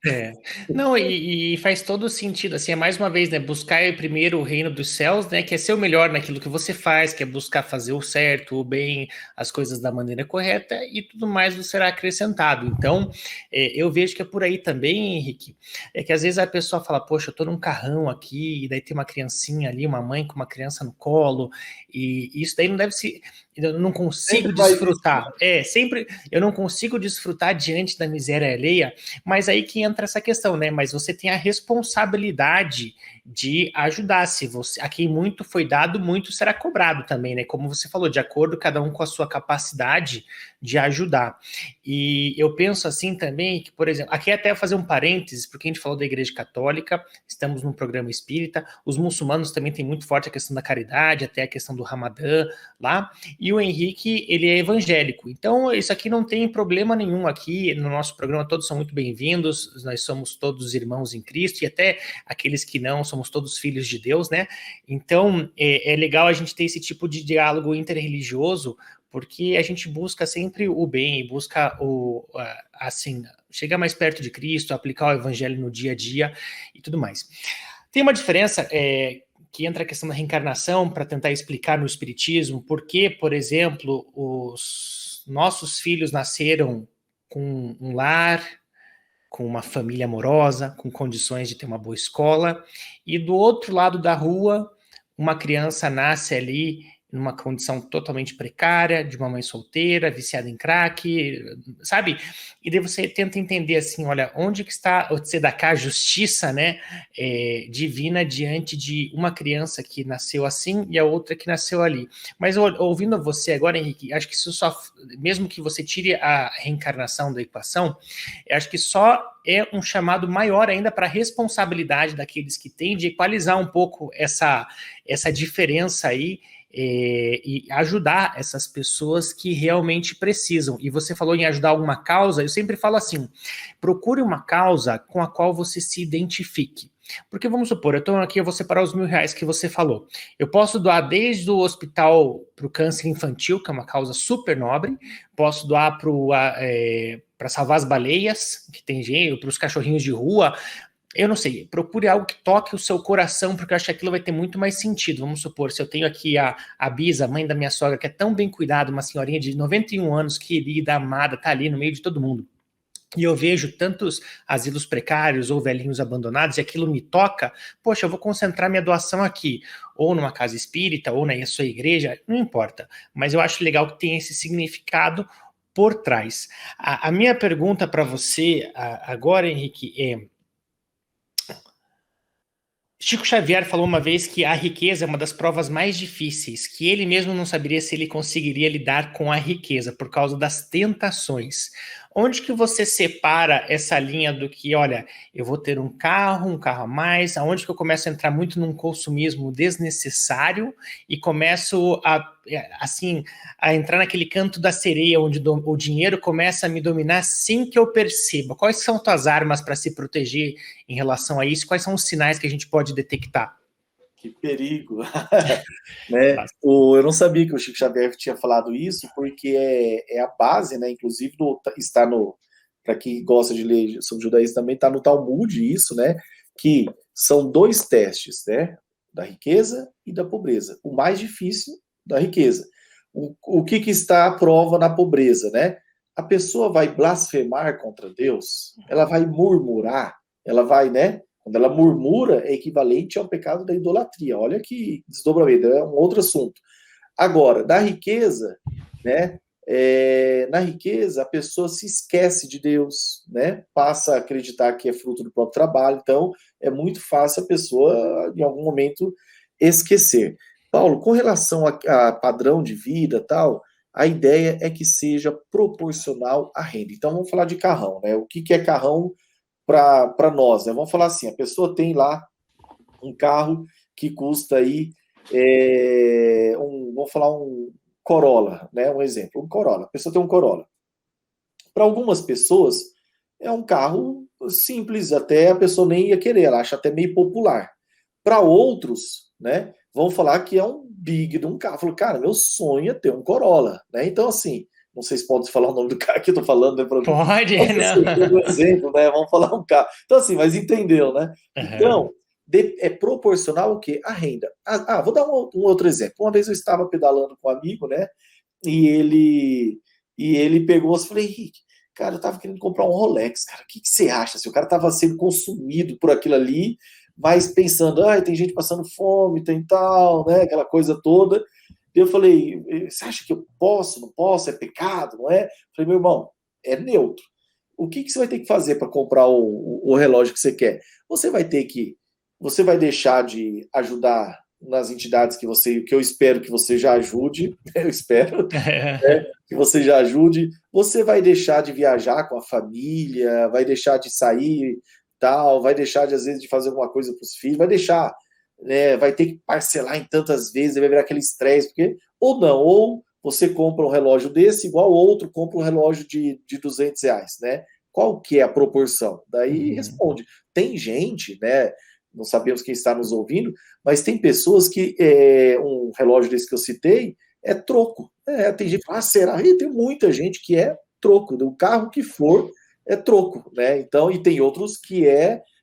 Não, e faz todo sentido, assim, é mais uma vez, né, buscar primeiro o reino dos céus, né, que é ser o melhor naquilo que você faz, que é buscar fazer o certo, o bem, as coisas da maneira correta, e tudo mais vos será acrescentado. Então, eu vejo que é por aí também, Henrique, é que às vezes a pessoa fala, poxa, eu tô num carrão aqui, e daí tem uma criancinha ali, uma mãe com uma criança no colo, e isso daí não deve se... Eu não consigo Sempre vai desfrutar. Sempre eu não consigo desfrutar diante da miséria alheia, mas aí que entra essa questão, né? Mas você tem a responsabilidade de ajudar. Se você, a quem muito foi dado, muito será cobrado também, né? Como você falou, de acordo cada um com a sua capacidade de ajudar. E eu penso assim também que, por exemplo, aqui até fazer um parênteses, porque a gente falou da Igreja Católica, estamos num programa espírita, os muçulmanos também têm muito forte a questão da caridade, até a questão do Ramadã lá, e o Henrique, ele é evangélico. Então, isso aqui não tem problema nenhum aqui no nosso programa, todos são muito bem-vindos, nós somos todos irmãos em Cristo, e até aqueles que não, somos todos filhos de Deus, né? Então, é legal a gente ter esse tipo de diálogo interreligioso, porque a gente busca sempre o bem, busca assim, chegar mais perto de Cristo, aplicar o evangelho no dia a dia e tudo mais. Tem uma diferença que entra a questão da reencarnação para tentar explicar no Espiritismo por que, por exemplo, os nossos filhos nasceram com um lar, com uma família amorosa, com condições de ter uma boa escola, e do outro lado da rua, uma criança nasce ali numa condição totalmente precária, de uma mãe solteira, viciada em crack, sabe? E daí você tenta entender assim, olha, onde que está o tzedaká, a justiça, né, divina diante de uma criança que nasceu assim e a outra que nasceu ali. Mas ouvindo você agora, Henrique, acho que isso só, mesmo que você tire a reencarnação da equação, acho que só é um chamado maior ainda para a responsabilidade daqueles que têm de equalizar um pouco essa diferença aí, e ajudar essas pessoas que realmente precisam. E você falou em ajudar alguma causa, eu sempre falo assim, procure uma causa com a qual você se identifique. Porque vamos supor, eu estou aqui, eu vou separar os R$ 1.000 que você falou. Eu posso doar desde o hospital para o câncer infantil, que é uma causa super nobre, posso doar para salvar as baleias, que tem jeito, para os cachorrinhos de rua. Eu não sei, procure algo que toque o seu coração, porque eu acho que aquilo vai ter muito mais sentido. Vamos supor, se eu tenho aqui a Bisa, mãe da minha sogra, que é tão bem cuidada, uma senhorinha de 91 anos, querida, amada, tá ali no meio de todo mundo. E eu vejo tantos asilos precários ou velhinhos abandonados, e aquilo me toca, poxa, eu vou concentrar minha doação aqui, ou numa casa espírita, ou na sua igreja, não importa. Mas eu acho legal que tem esse significado por trás. A minha pergunta para você agora, Henrique, Chico Xavier falou uma vez que a riqueza é uma das provas mais difíceis, que ele mesmo não saberia se ele conseguiria lidar com a riqueza por causa das tentações. Onde que você separa essa linha do que, olha, eu vou ter um carro a mais, aonde que eu começo a entrar muito num consumismo desnecessário e começo assim, a entrar naquele canto da sereia onde o dinheiro começa a me dominar sem que eu perceba? Quais são tuas armas para se proteger em relação a isso? Quais são os sinais que a gente pode detectar? Que perigo! Né? Eu não sabia que o Chico Xavier tinha falado isso, porque é a base, né? Inclusive está para quem gosta de ler sobre judaísmo também, está no Talmud isso, né? Que são dois testes, né? Da riqueza e da pobreza. O mais difícil da riqueza. O que está à prova na pobreza, né? A pessoa vai blasfemar contra Deus, ela vai murmurar, ela vai, né? Quando ela murmura, é equivalente ao pecado da idolatria. Olha que desdobramento, é um outro assunto. Agora, da riqueza, né? Na riqueza, a pessoa se esquece de Deus, né? Passa a acreditar que é fruto do próprio trabalho. Então, é muito fácil a pessoa, em algum momento, esquecer. Paulo, com relação a padrão de vida tal, a ideia é que seja proporcional à renda. Então, vamos falar de carrão, né? O que é carrão para nós, né? Vamos falar assim, a pessoa tem lá um carro que custa aí, vamos falar um Corolla, né? Um exemplo, um Corolla. A pessoa tem um Corolla. Para algumas pessoas, é um carro simples, até a pessoa nem ia querer, ela acha até meio popular. Para outros, né, vão falar que é um big de um carro. Falou, cara, meu sonho é ter um Corolla, né? Então, assim, não sei se pode falar o nome do carro que eu tô falando, né? Pode, Nossa, assim, não. um exemplo, né? Vamos falar um carro. Então, assim, mas entendeu, né? Uhum. Então, é proporcional o quê? A renda. Vou dar um outro exemplo. Uma vez eu estava pedalando com um amigo, né? E ele pegou e falei, Henrique, cara, eu tava querendo comprar um Rolex, cara, o que você acha? Se o cara tava sendo consumido por aquilo ali, mas pensando, tem gente passando fome, tem tal, né, aquela coisa toda. Eu falei, você acha que eu posso, não posso, é pecado, não é? Eu falei, meu irmão, é neutro. O que você vai ter que fazer para comprar o relógio que você quer? Você vai deixar de ajudar nas entidades que eu espero que você já ajude, eu espero, né, que você já ajude. Você vai deixar de viajar com a família, vai deixar de sair, tal, vai deixar de às vezes de fazer alguma coisa para os filhos, vai deixar, né, vai ter que parcelar em tantas vezes, vai virar aquele estresse, porque ou não, ou você compra um relógio desse, igual outro compra um relógio de R$ 200, né? Qual que é a proporção? Daí Uhum. responde. Tem gente, né? Não sabemos quem está nos ouvindo, mas tem pessoas que um relógio desse que eu citei é troco. Tem gente que fala, será? E tem muita gente que é troco, do carro que for é troco, né? Então, e tem outros que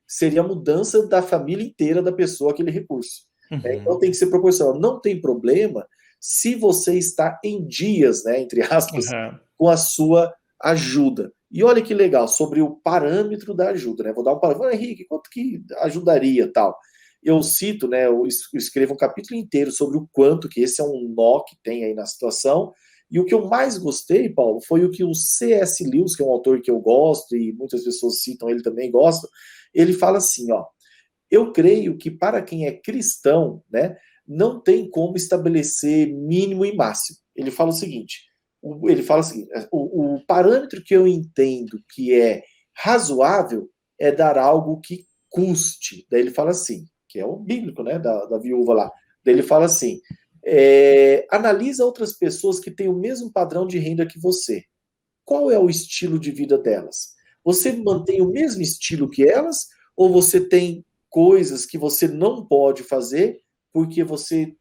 seria a mudança da família inteira da pessoa aquele recurso. Né? Então Uhum. tem que ser proporcional. Não tem problema se você está em dias, né, entre aspas, Uhum. com a sua ajuda. E olha que legal, sobre o parâmetro da ajuda, né? Vou dar um parâmetro. Henrique, quanto que ajudaria tal? Eu cito, né? Eu escrevo um capítulo inteiro sobre o quanto que esse é um nó que tem aí na situação. E o que eu mais gostei, Paulo, foi o que o C.S. Lewis, que é um autor que eu gosto e muitas pessoas citam ele também gostam, ele fala assim, ó, eu creio que para quem é cristão, né, não tem como estabelecer mínimo e máximo. Ele fala o seguinte, o parâmetro que eu entendo que é razoável é dar algo que custe. Daí ele fala assim, que é o bíblico, né, da viúva lá. Daí ele fala assim, analisa outras pessoas que têm o mesmo padrão de renda que você. Qual é o estilo de vida delas? Você mantém o mesmo estilo que elas ou você tem coisas que você não pode fazer porque você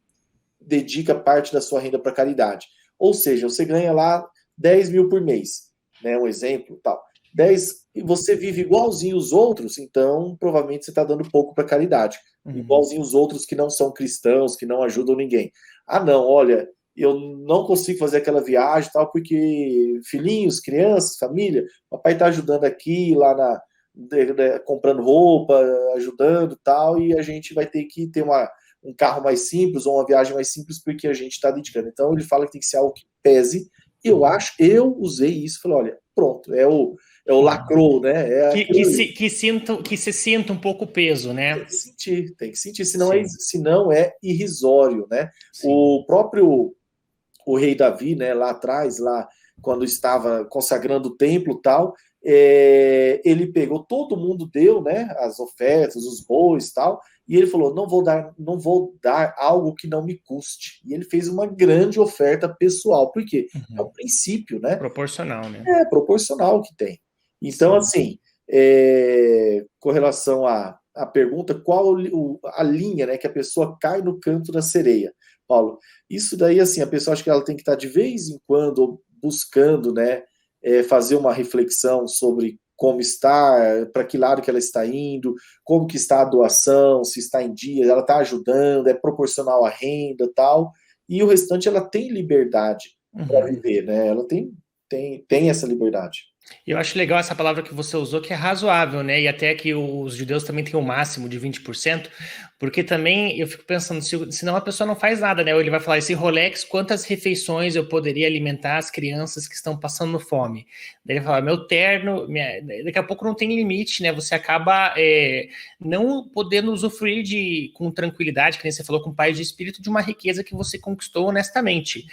dedica parte da sua renda para caridade? Ou seja, você ganha lá 10 mil por mês, né? Um exemplo, tal. 10, e você vive igualzinho os outros, então provavelmente você está dando pouco para caridade. Uhum. Igualzinho os outros que não são cristãos, que não ajudam ninguém. Ah, não, olha, eu não consigo fazer aquela viagem tal, porque filhinhos, crianças, família, papai está ajudando aqui, lá comprando roupa, ajudando tal, e a gente vai ter que ter um carro mais simples ou uma viagem mais simples porque a gente está dedicando. Então ele fala que tem que ser algo que pese. Eu usei isso, falei, olha, pronto, é o Uhum. lacrou, né? É aquilo ali. Que se sinta um pouco o peso, né? Tem que sentir, Sim, senão é irrisório, né? sim. O próprio o rei Davi, né, lá atrás, lá quando estava consagrando o templo e tal, ele pegou, todo mundo deu, né, as ofertas, os bois e tal, e ele falou, não vou dar algo que não me custe. E ele fez uma grande oferta pessoal. Por quê? É o Uhum. princípio, né? Proporcional, né? É proporcional que tem. Então, Sim. assim, com relação à pergunta, qual a linha, né, que a pessoa cai no canto da sereia, Paulo? Isso daí, assim, a pessoa acha que ela tem que estar de vez em quando buscando, né, fazer uma reflexão sobre como está, para que lado que ela está indo, como que está a doação, se está em dia, ela está ajudando, é proporcional à renda, tal. E o restante ela tem liberdade para Uhum. viver, né? Ela tem essa liberdade. Eu acho legal essa palavra que você usou, que é razoável, né? E até que os judeus também têm o máximo de 20%, porque também eu fico pensando, senão a pessoa não faz nada, né? Ou ele vai falar, esse Rolex, quantas refeições eu poderia alimentar as crianças que estão passando fome? Daí ele fala, meu terno, daqui a pouco não tem limite, né? Você acaba não podendo usufruir com tranquilidade, que nem você falou, com paz de espírito, de uma riqueza que você conquistou honestamente.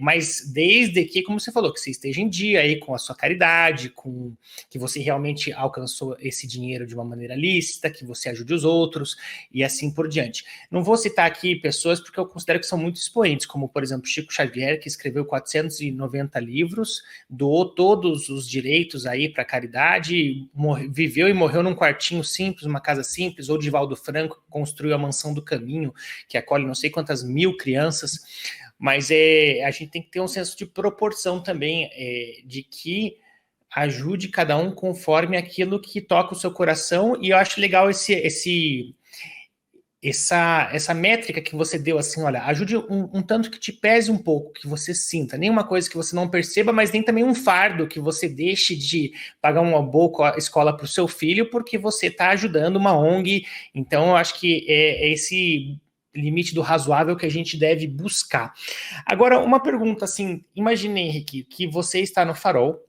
Mas desde que, como você falou, que você esteja em dia aí com a sua caridade, honestidade, com que você realmente alcançou esse dinheiro de uma maneira lícita, que você ajude os outros e assim por diante. Não vou citar aqui pessoas porque eu considero que são muito expoentes, como, por exemplo, Chico Xavier, que escreveu 490 livros, doou todos os direitos aí para a caridade, viveu e morreu num quartinho simples, uma casa simples, ou Divaldo Franco, que construiu a Mansão do Caminho, que acolhe não sei quantas mil crianças, mas a gente tem que ter um senso de proporção também, de que ajude cada um conforme aquilo que toca o seu coração, e eu acho legal essa métrica que você deu, assim, olha, ajude um tanto que te pese um pouco, que você sinta, nem uma coisa que você não perceba, mas nem também um fardo que você deixe de pagar uma boa escola para o seu filho, porque você está ajudando uma ONG. Então eu acho que é esse limite do razoável que a gente deve buscar. Agora, uma pergunta assim, imagine, Henrique, que você está no farol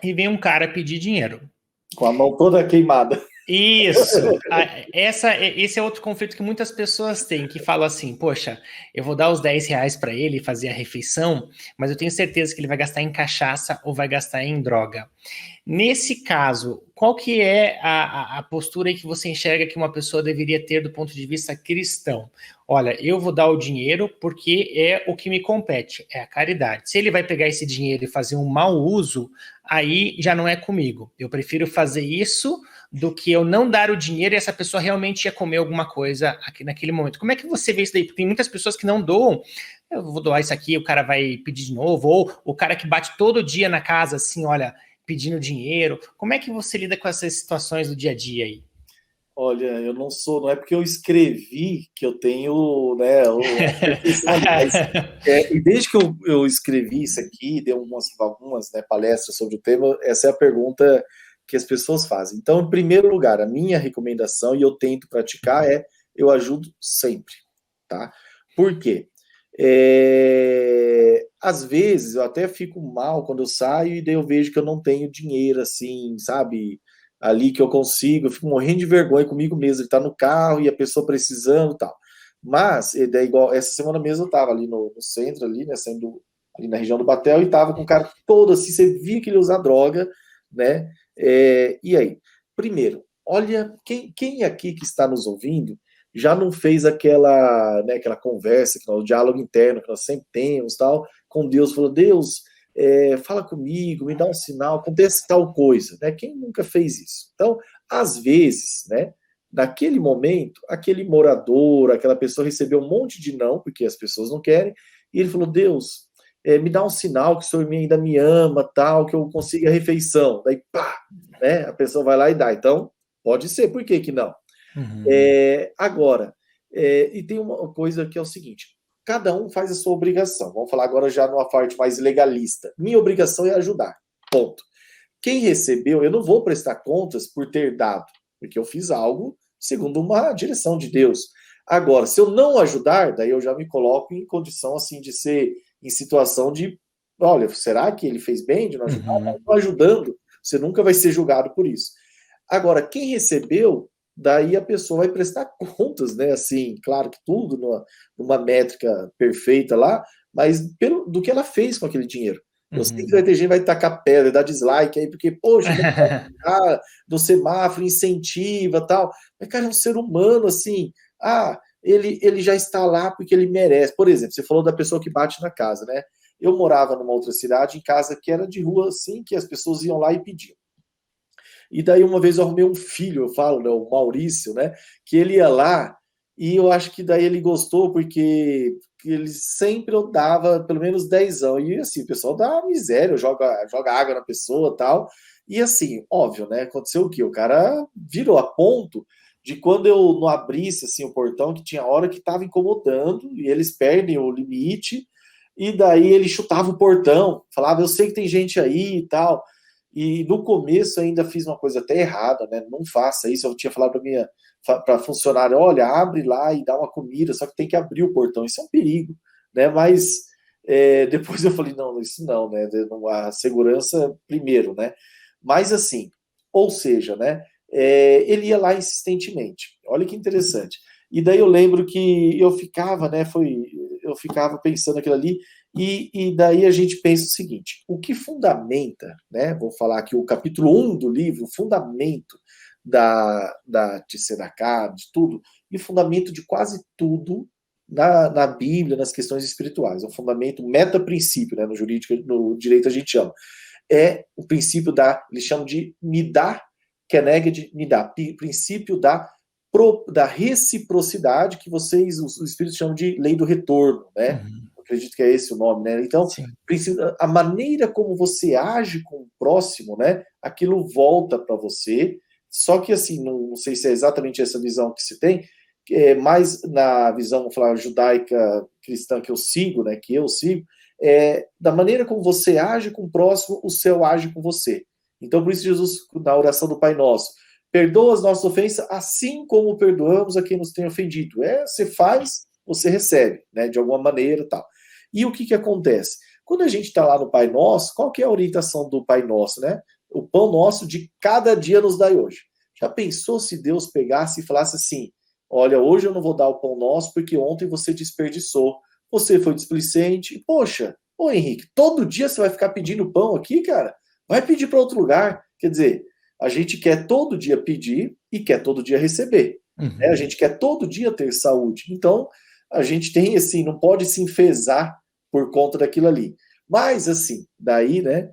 e vem um cara pedir dinheiro. Com a mão toda queimada. Isso. Esse é outro conflito que muitas pessoas têm, que falam assim, poxa, eu vou dar os 10 reais para ele fazer a refeição, mas eu tenho certeza que ele vai gastar em cachaça ou vai gastar em droga. Nesse caso, qual que é a postura aí que você enxerga que uma pessoa deveria ter do ponto de vista cristão? Olha, eu vou dar o dinheiro porque é o que me compete, é a caridade. Se ele vai pegar esse dinheiro e fazer um mau uso, aí já não é comigo. Eu prefiro fazer isso do que eu não dar o dinheiro e essa pessoa realmente ia comer alguma coisa aqui naquele momento. Como é que você vê isso daí? Porque tem muitas pessoas que não doam. Eu vou doar isso aqui, o cara vai pedir de novo, ou o cara que bate todo dia na casa, assim, olha, pedindo dinheiro. Como é que você lida com essas situações do dia a dia aí? Olha, eu não é porque eu escrevi que eu tenho, né, a perfeição ali, mas e desde que eu escrevi isso aqui, dei algumas, né, palestras sobre o tema, essa é a pergunta que as pessoas fazem. Então, em primeiro lugar, a minha recomendação, e eu tento praticar, eu ajudo sempre, tá? Por quê? Às vezes eu até fico mal quando eu saio e daí eu vejo que eu não tenho dinheiro, assim, sabe? Ali que eu consigo, eu fico morrendo de vergonha comigo mesmo, ele tá no carro e a pessoa precisando e tal. Mas, daí, igual, essa semana mesmo eu tava ali no centro, ali, né, saindo ali na região do Batel, e tava com o cara todo assim, você via que ele usa droga, né? E aí? Primeiro, olha, quem aqui que está nos ouvindo já não fez aquela, né, aquela conversa, o diálogo interno que nós sempre temos, tal, com Deus, falou, Deus, fala comigo, me dá um sinal, acontece tal coisa, né? Quem nunca fez isso? Então, às vezes, né, naquele momento, aquele morador, aquela pessoa recebeu um monte de não, porque as pessoas não querem, e ele falou, Deus, me dá um sinal que o Senhor ainda me ama, tal, que eu consiga a refeição. Daí, pá, né, a pessoa vai lá e dá. Então, pode ser, por que que não? Uhum. Agora, e tem uma coisa que é o seguinte, cada um faz a sua obrigação. Vamos falar agora já numa parte mais legalista. Minha obrigação é ajudar, ponto. Quem recebeu, eu não vou prestar contas por ter dado, porque eu fiz algo segundo uma direção de Deus. Agora, se eu não ajudar, daí eu já me coloco em condição assim de ser em situação de, olha, será que ele fez bem de não ajudar? Uhum. Não ajudando, você nunca vai ser julgado por isso. Agora, quem recebeu, daí a pessoa vai prestar contas, né? Assim, claro que tudo numa métrica perfeita lá, mas do que ela fez com aquele dinheiro. Eu sei que vai ter gente que vai tacar pedra, dar dislike aí, porque, poxa, do semáforo, incentiva tal. Mas, cara, é um ser humano, assim, ele já está lá porque ele merece. Por exemplo, você falou da pessoa que bate na casa, né? Eu morava numa outra cidade, em casa que era de rua, assim, que as pessoas iam lá e pediam. E daí uma vez eu arrumei um filho, eu falo, né, o Maurício, né, que ele ia lá e eu acho que daí ele gostou porque ele sempre dava pelo menos 10. E assim, o pessoal dá miséria, joga água na pessoa e tal. E assim, óbvio, né, aconteceu o quê? O cara virou a ponto de quando eu não abrisse assim, o portão, que tinha hora que estava incomodando e eles perdem o limite, e daí ele chutava o portão, falava, eu sei que tem gente aí e tal. E no começo ainda fiz uma coisa até errada, né? Não faça isso. Eu tinha falado para funcionária, olha, abre lá e dá uma comida, só que tem que abrir o portão. Isso é um perigo, né? Mas depois eu falei, não, isso não, né? A segurança primeiro, né? Mas assim, ou seja, né? Ele ia lá insistentemente. Olha que interessante. E daí eu lembro que eu ficava, né? Eu ficava pensando aquilo ali. E daí a gente pensa o seguinte, o que fundamenta, né, vou falar aqui o capítulo 1 do livro, o fundamento da Tzedakah, de tudo, e o fundamento de quase tudo na Bíblia, nas questões espirituais. É um fundamento, um meta-princípio, né, no jurídico, no direito a gente chama. É o princípio eles chamam de Midah Keneged Midah, princípio da reciprocidade, que os espíritos chamam de lei do retorno, né? Uhum. Acredito que é esse o nome, né? Então, a maneira como você age com o próximo, né? Aquilo volta para você. Só que, assim, não sei se é exatamente essa visão que se tem, mas na visão, vamos falar, judaica cristã que eu sigo, né? Que eu sigo, da maneira como você age com o próximo, o céu age com você. Então, por isso, Jesus, na oração do Pai Nosso, perdoa as nossas ofensas, assim como perdoamos a quem nos tem ofendido. Você faz, você recebe, né? De alguma maneira e tal. E o que acontece? Quando a gente está lá no Pai Nosso, qual que é a orientação do Pai Nosso, né? O pão nosso de cada dia nos dai hoje. Já pensou se Deus pegasse e falasse assim, olha, hoje eu não vou dar o pão nosso porque ontem você desperdiçou, você foi displicente, poxa, ô Henrique, todo dia você vai ficar pedindo pão aqui, cara? Vai pedir para outro lugar. Quer dizer, a gente quer todo dia pedir e quer todo dia receber. Uhum. Né? A gente quer todo dia ter saúde. Então, a gente tem, assim, não pode se enfesar por conta daquilo ali. Mas, assim, daí, né,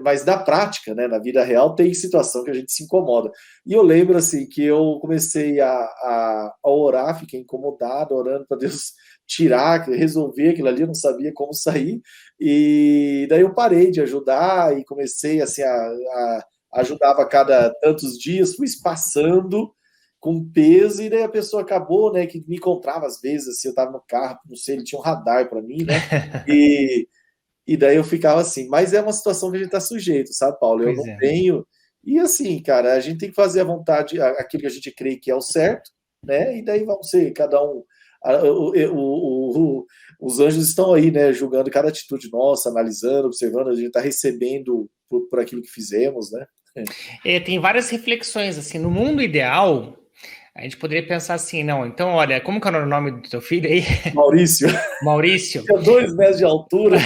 mas na prática, né, na vida real, tem situação que a gente se incomoda. E eu lembro, assim, que eu comecei a orar, fiquei incomodado, orando para Deus tirar, resolver aquilo ali, eu não sabia como sair, e daí eu parei de ajudar e comecei, assim, ajudava a cada tantos dias, fui espaçando com peso, e daí a pessoa acabou, né, que me encontrava às vezes, assim, eu estava no carro, não sei, ele tinha um radar para mim, né, e daí eu ficava assim, mas é uma situação que a gente está sujeito, sabe, Paulo? Eu não tenho. E assim, cara, a gente tem que fazer à vontade aquilo que a gente crê que é o certo, né? E daí vamos ser cada um. Os anjos estão aí, né, julgando cada atitude nossa, analisando, observando, a gente está recebendo por aquilo que fizemos, né? Tem várias reflexões, assim, no mundo ideal, a gente poderia pensar assim, não, então, olha, como que é o nome do teu filho aí? Maurício. Maurício. Tinha 2 metros de altura.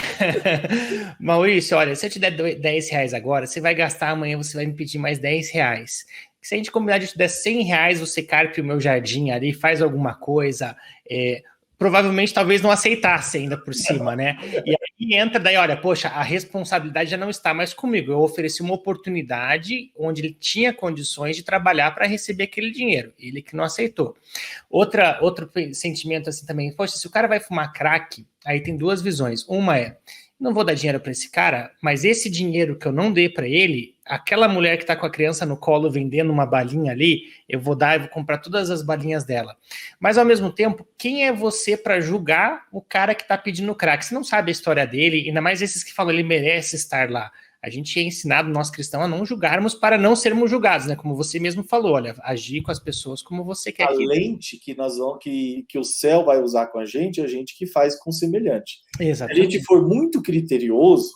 Maurício, olha, se eu te der R$10 agora, você vai gastar amanhã, você vai me pedir mais R$10. Se a gente combinar de te der R$100, você carpe o meu jardim ali, faz alguma coisa, provavelmente talvez não aceitasse ainda por cima, né? E aí entra daí, olha, poxa, a responsabilidade já não está mais comigo. Eu ofereci uma oportunidade onde ele tinha condições de trabalhar para receber aquele dinheiro. Ele que não aceitou. Outro sentimento assim também, poxa, se o cara vai fumar crack, aí tem duas visões. Uma é, não vou dar dinheiro para esse cara, mas esse dinheiro que eu não dei para ele, aquela mulher que está com a criança no colo vendendo uma balinha ali, eu vou comprar todas as balinhas dela. Mas ao mesmo tempo, quem é você para julgar o cara que está pedindo crack? Você não sabe a história dele, ainda mais esses que falam ele merece estar lá. A gente é ensinado, nós cristãos, a não julgarmos para não sermos julgados, né? Como você mesmo falou, olha, agir com as pessoas como você quer. A lente que nós vamos, que o céu vai usar com a gente que faz com o semelhante. Exatamente. Se a gente for muito criterioso,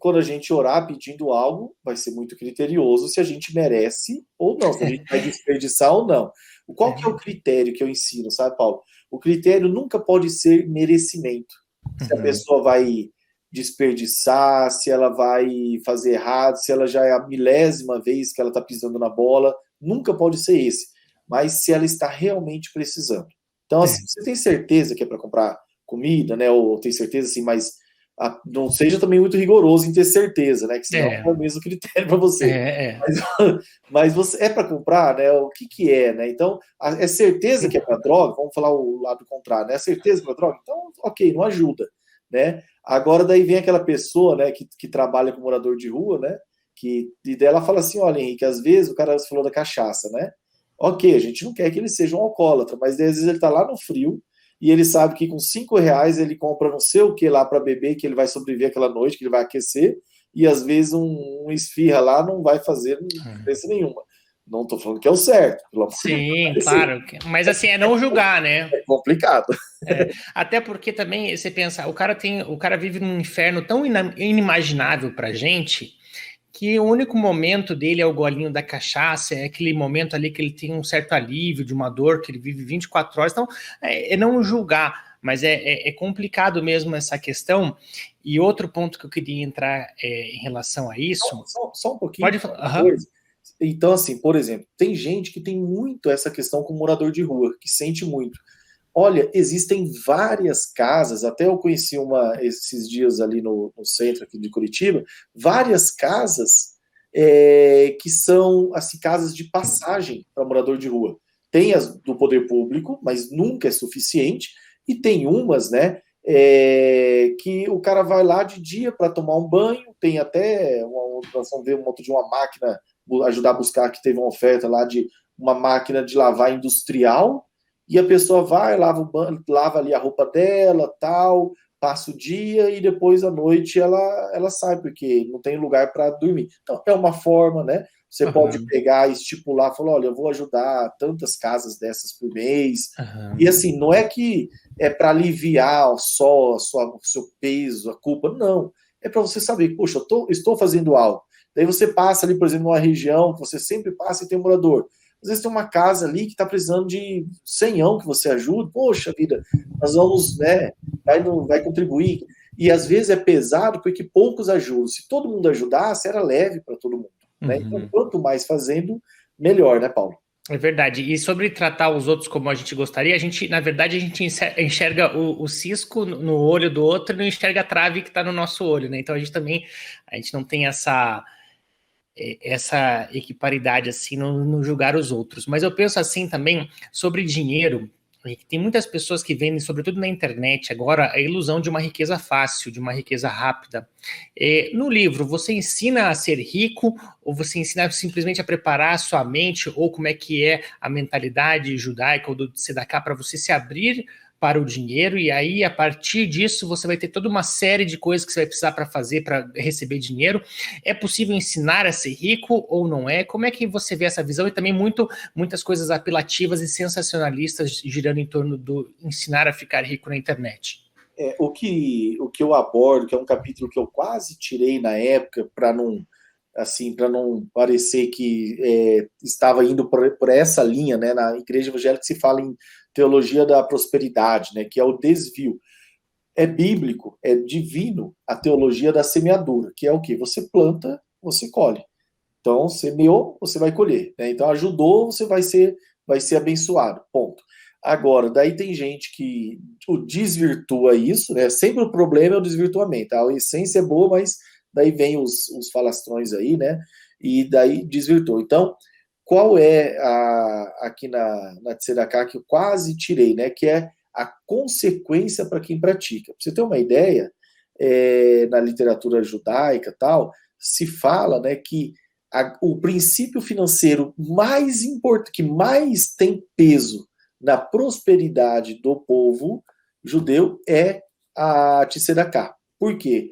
quando a gente orar pedindo algo, vai ser muito criterioso se a gente merece ou não, se a gente vai desperdiçar ou não. Qual que é o critério que eu ensino, sabe, Paulo? O critério nunca pode ser merecimento. Se a pessoa vai desperdiçar, se ela vai fazer errado, se ela já é a 1000ª vez que ela está pisando na bola, nunca pode ser esse. Mas se ela está realmente precisando. Então, assim, você tem certeza que é para comprar comida, né? Ou tem certeza, assim, mas não seja também muito rigoroso em ter certeza, né? Que senão é o mesmo critério para você. Mas você é para comprar, né? O que é, né? Então, é certeza que é para droga? Vamos falar o lado contrário, né? É certeza que é para droga? Então, ok, não ajuda, né? Agora daí vem aquela pessoa, né, que trabalha com morador de rua, né? E dela fala assim, olha, Henrique, às vezes o cara falou da cachaça, né? Ok, a gente não quer que ele seja um alcoólatra, mas às vezes ele tá lá no frio e ele sabe que com R$5 ele compra não sei o que lá para beber, que ele vai sobreviver aquela noite, que ele vai aquecer, e às vezes um esfirra lá não vai fazer diferença nenhuma. Não estou falando que é o certo. Sim, claro. Mas assim, é não julgar, né? É complicado. Até porque também, você pensa, o cara vive num inferno tão inimaginável pra gente, que o único momento dele é o golinho da cachaça, é aquele momento ali que ele tem um certo alívio de uma dor, que ele vive 24 horas. Então, é não julgar, mas é complicado mesmo essa questão. E outro ponto que eu queria entrar em relação a isso... Só um pouquinho. Pode falar. Uhum. Então, assim, por exemplo, tem gente que tem muito essa questão com morador de rua, que sente muito. Olha, existem várias casas, até eu conheci uma esses dias ali no centro aqui de Curitiba, várias casas que são assim, casas de passagem para morador de rua. Tem as do poder público, mas nunca é suficiente, e tem umas, né, que o cara vai lá de dia para tomar um banho, tem até, nós vamos ver um outro de uma máquina, ajudar a buscar, que teve uma oferta lá de uma máquina de lavar industrial, e a pessoa vai, lava ali a roupa dela, tal, passa o dia e depois à noite ela sai, porque não tem lugar para dormir. Então, é uma forma, né? Você pode pegar e estipular, falar, olha, eu vou ajudar tantas casas dessas por mês. E assim, não é que é para aliviar só o seu peso, a culpa, não. É para você saber, poxa, estou fazendo algo. Daí você passa ali, por exemplo, numa região que você sempre passa e tem um morador. Às vezes tem uma casa ali que está precisando de senhão que você ajude. Poxa vida, nós vamos, né? Vai contribuir. E às vezes é pesado porque poucos ajudam. Se todo mundo ajudasse, era leve para todo mundo. Né? Então, quanto mais fazendo, melhor, né, Paulo? É verdade. E sobre tratar os outros como a gente gostaria, na verdade, a gente enxerga o cisco no olho do outro e não enxerga a trave que está no nosso olho, né? Então a gente não tem essa equiparidade assim no julgar os outros. Mas eu penso assim também sobre dinheiro. Tem muitas pessoas que vendem, sobretudo na internet agora, a ilusão de uma riqueza fácil, de uma riqueza rápida. No livro, você ensina a ser rico ou você ensina simplesmente a preparar a sua mente, ou como é que é a mentalidade judaica ou do Tzedakah para você se abrir para o dinheiro, e aí a partir disso você vai ter toda uma série de coisas que você vai precisar para fazer para receber dinheiro. É possível ensinar a ser rico ou não é? Como é que você vê essa visão? E também muitas coisas apelativas e sensacionalistas girando em torno do ensinar a ficar rico na internet. O que eu abordo, que é um capítulo que eu quase tirei na época para não parecer que estava indo por essa linha, né? Na igreja evangélica se fala em teologia da prosperidade, né? Que é o desvio. É bíblico, é divino a teologia da semeadura, que é o que? Você planta, você colhe. Então, semeou, você vai colher. Né? Então, ajudou, você vai ser abençoado. Ponto. Agora, daí tem gente que desvirtua isso, né? Sempre o problema é o desvirtuamento. A essência é boa, mas daí vem os falastrões aí, né? E daí desvirtua. Então, qual é aqui na Tzedakah que eu quase tirei, né? Que é a consequência para quem pratica. Pra você ter uma ideia, na literatura judaica tal, se fala, né, que o princípio financeiro mais importante, que mais tem peso na prosperidade do povo judeu é a Tzedakah. Por quê?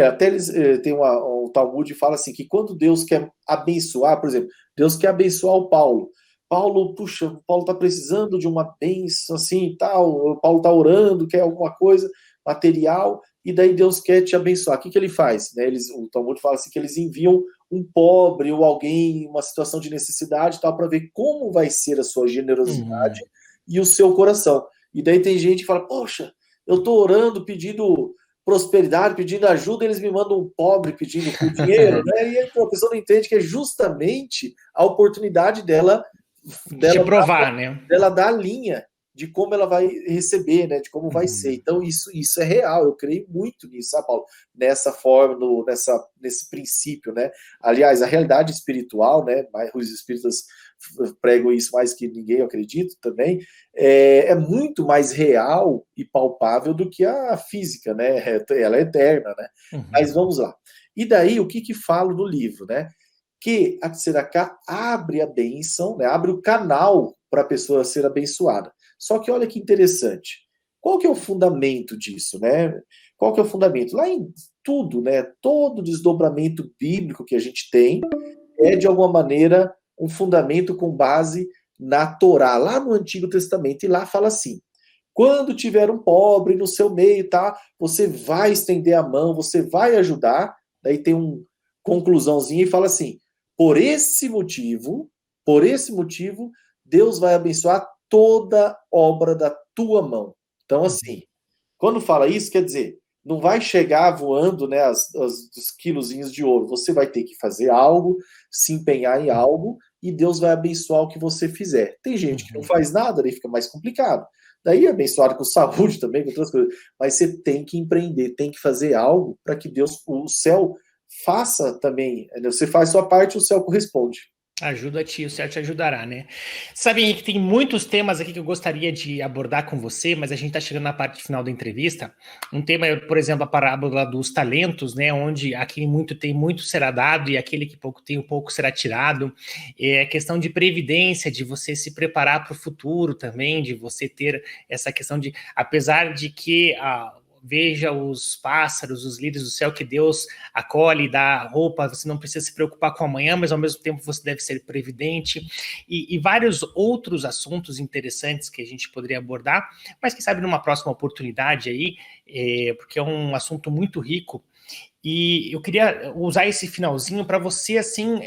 Até eles tem o Talmud fala assim, que quando Deus quer abençoar, por exemplo, Deus quer abençoar o Paulo. Paulo está precisando de uma bênção assim e tal, o Paulo está orando, quer alguma coisa material, e daí Deus quer te abençoar. O que ele faz? Né? O Talmud fala assim, que eles enviam um pobre ou alguém em uma situação de necessidade tal, para ver como vai ser a sua generosidade e o seu coração. E daí tem gente que fala, poxa, eu estou orando, pedindo prosperidade, pedindo ajuda, eles me mandam um pobre pedindo dinheiro, né? E aí a pessoa não entende que é justamente a oportunidade dela provar, né? Dela dar a linha de como ela vai receber, né? De como vai ser. Então, isso é real. Eu creio muito nisso, sabe, Paulo? Nessa forma, nesse princípio, né? Aliás, a realidade espiritual, né? Os espíritas pregam isso mais que ninguém, eu acredito também, é muito mais real e palpável do que a física, né? Ela é eterna, né? Mas vamos lá. E daí, o que falo no livro, né? Que a Tzedakah abre a bênção, né? Abre o canal para a pessoa ser abençoada. Só que olha que interessante. Qual que é o fundamento disso, né? Qual que é o fundamento? Lá em tudo, né? Todo desdobramento bíblico que a gente tem é, de alguma maneira, um fundamento com base na Torá, lá no Antigo Testamento. E lá fala assim, quando tiver um pobre no seu meio, tá? Você vai estender a mão, você vai ajudar. Daí tem um conclusãozinha e fala assim, por esse motivo, Deus vai abençoar toda obra da tua mão. Então, assim, quando fala isso, quer dizer, não vai chegar voando, né, os quilozinhos de ouro. Você vai ter que fazer algo, se empenhar em algo, e Deus vai abençoar o que você fizer. Tem gente que não faz nada, aí fica mais complicado. Daí é abençoado com saúde também, com outras coisas. Mas você tem que empreender, tem que fazer algo para que Deus, o céu, faça também. Você faz sua parte, o céu corresponde. Ajuda-te, o céu te ajudará, né? Sabe, Henrique, tem muitos temas aqui que eu gostaria de abordar com você, mas a gente está chegando na parte final da entrevista. Um tema é, por exemplo, a parábola dos talentos, né? Onde aquele muito tem, muito será dado, e aquele que pouco tem, o pouco será tirado. É a questão de previdência, de você se preparar para o futuro também, de você ter essa questão de, apesar de que veja os pássaros, os lírios do céu que Deus acolhe, dá roupa, você não precisa se preocupar com amanhã, mas ao mesmo tempo você deve ser previdente, e vários outros assuntos interessantes que a gente poderia abordar, mas quem sabe numa próxima oportunidade aí, porque é um assunto muito rico. E eu queria usar esse finalzinho para você, assim,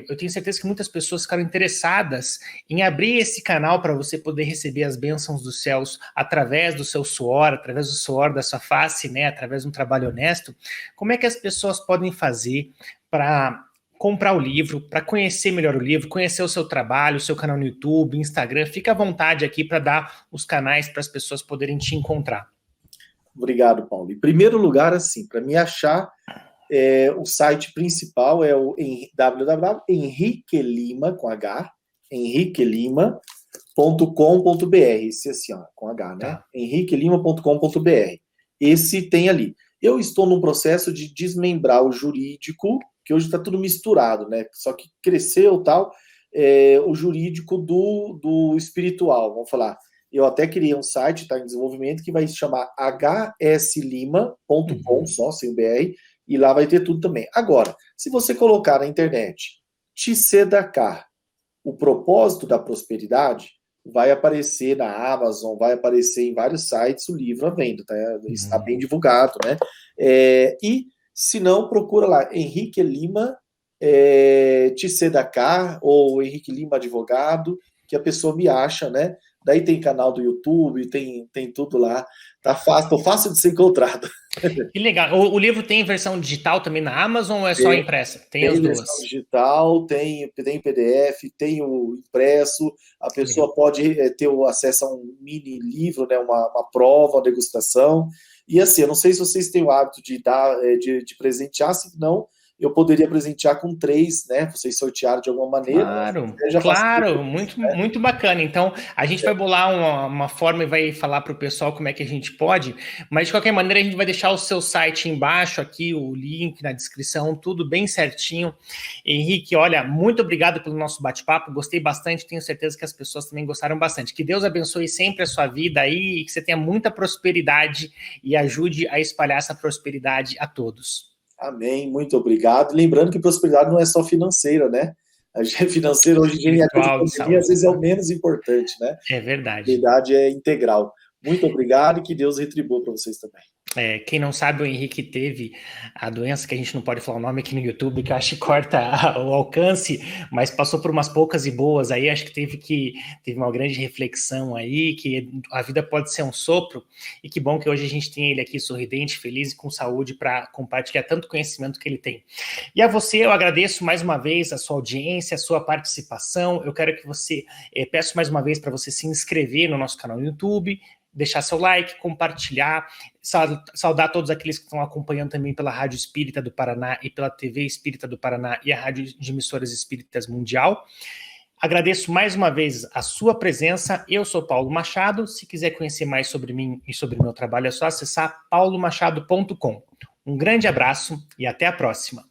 eu tenho certeza que muitas pessoas ficaram interessadas em abrir esse canal para você poder receber as bênçãos dos céus através do seu suor, através do suor da sua face, né, através de um trabalho honesto. Como é que as pessoas podem fazer para comprar o livro, para conhecer melhor o livro, conhecer o seu trabalho, o seu canal no YouTube, Instagram? Fica à vontade aqui para dar os canais para as pessoas poderem te encontrar. Obrigado, Paulo. Em primeiro lugar, assim, para me achar, o site principal é o www.henriquelima, com H, henriquelima.com.br, esse assim, ó, com H, né? Tá. henriquelima.com.br. Esse tem ali. Eu estou num processo de desmembrar o jurídico, que hoje está tudo misturado, né? Só que cresceu tal, o jurídico do espiritual, vamos falar. Eu até criei um site, está em desenvolvimento, que vai se chamar hslima.com, só sem o BR, e lá vai ter tudo também. Agora, se você colocar na internet Tzedakah, o propósito da prosperidade, vai aparecer na Amazon, vai aparecer em vários sites o livro à venda, tá? Está bem divulgado, né? E, se não, procura lá, Henrique Lima, Tzedakah, ou Henrique Lima Advogado, que a pessoa me acha, né? Daí tem canal do YouTube, tem tudo lá. Tá fácil de ser encontrado. Que legal. O livro tem versão digital também na Amazon ou é só impressa? Tem as duas. Versão digital, tem PDF, tem o impresso. A pessoa pode ter o acesso a um mini livro, né, uma prova, uma degustação. E assim, eu não sei se vocês têm o hábito de dar, de presentear, se não, eu poderia presentear com 3, né? Vocês sortearam de alguma maneira. Claro, muito bacana. Então, a gente vai bolar uma forma e vai falar para o pessoal como é que a gente pode, mas de qualquer maneira a gente vai deixar o seu site embaixo aqui, o link na descrição, tudo bem certinho. Henrique, olha, muito obrigado pelo nosso bate-papo, gostei bastante, tenho certeza que as pessoas também gostaram bastante. Que Deus abençoe sempre a sua vida aí e que você tenha muita prosperidade e ajude a espalhar essa prosperidade a todos. Amém, muito obrigado. Lembrando que prosperidade não é só financeira, né? A financeira hoje em dia, às vezes, é o menos importante, né? É verdade. Prosperidade é integral. Muito obrigado e que Deus retribua para vocês também. Quem não sabe, o Henrique teve a doença, que a gente não pode falar o nome aqui no YouTube, que eu acho que corta o alcance, mas passou por umas poucas e boas aí, acho que teve uma grande reflexão aí, que a vida pode ser um sopro, e que bom que hoje a gente tem ele aqui sorridente, feliz e com saúde para compartilhar tanto conhecimento que ele tem. E a você, eu agradeço mais uma vez a sua audiência, a sua participação, eu quero que você, peço mais uma vez para você se inscrever no nosso canal no YouTube, deixar seu like, compartilhar, saudar todos aqueles que estão acompanhando também pela Rádio Espírita do Paraná e pela TV Espírita do Paraná e a Rádio de Emissoras Espíritas Mundial. Agradeço mais uma vez a sua presença. Eu sou Paulo Machado. Se quiser conhecer mais sobre mim e sobre o meu trabalho, é só acessar paulomachado.com. Um grande abraço e até a próxima.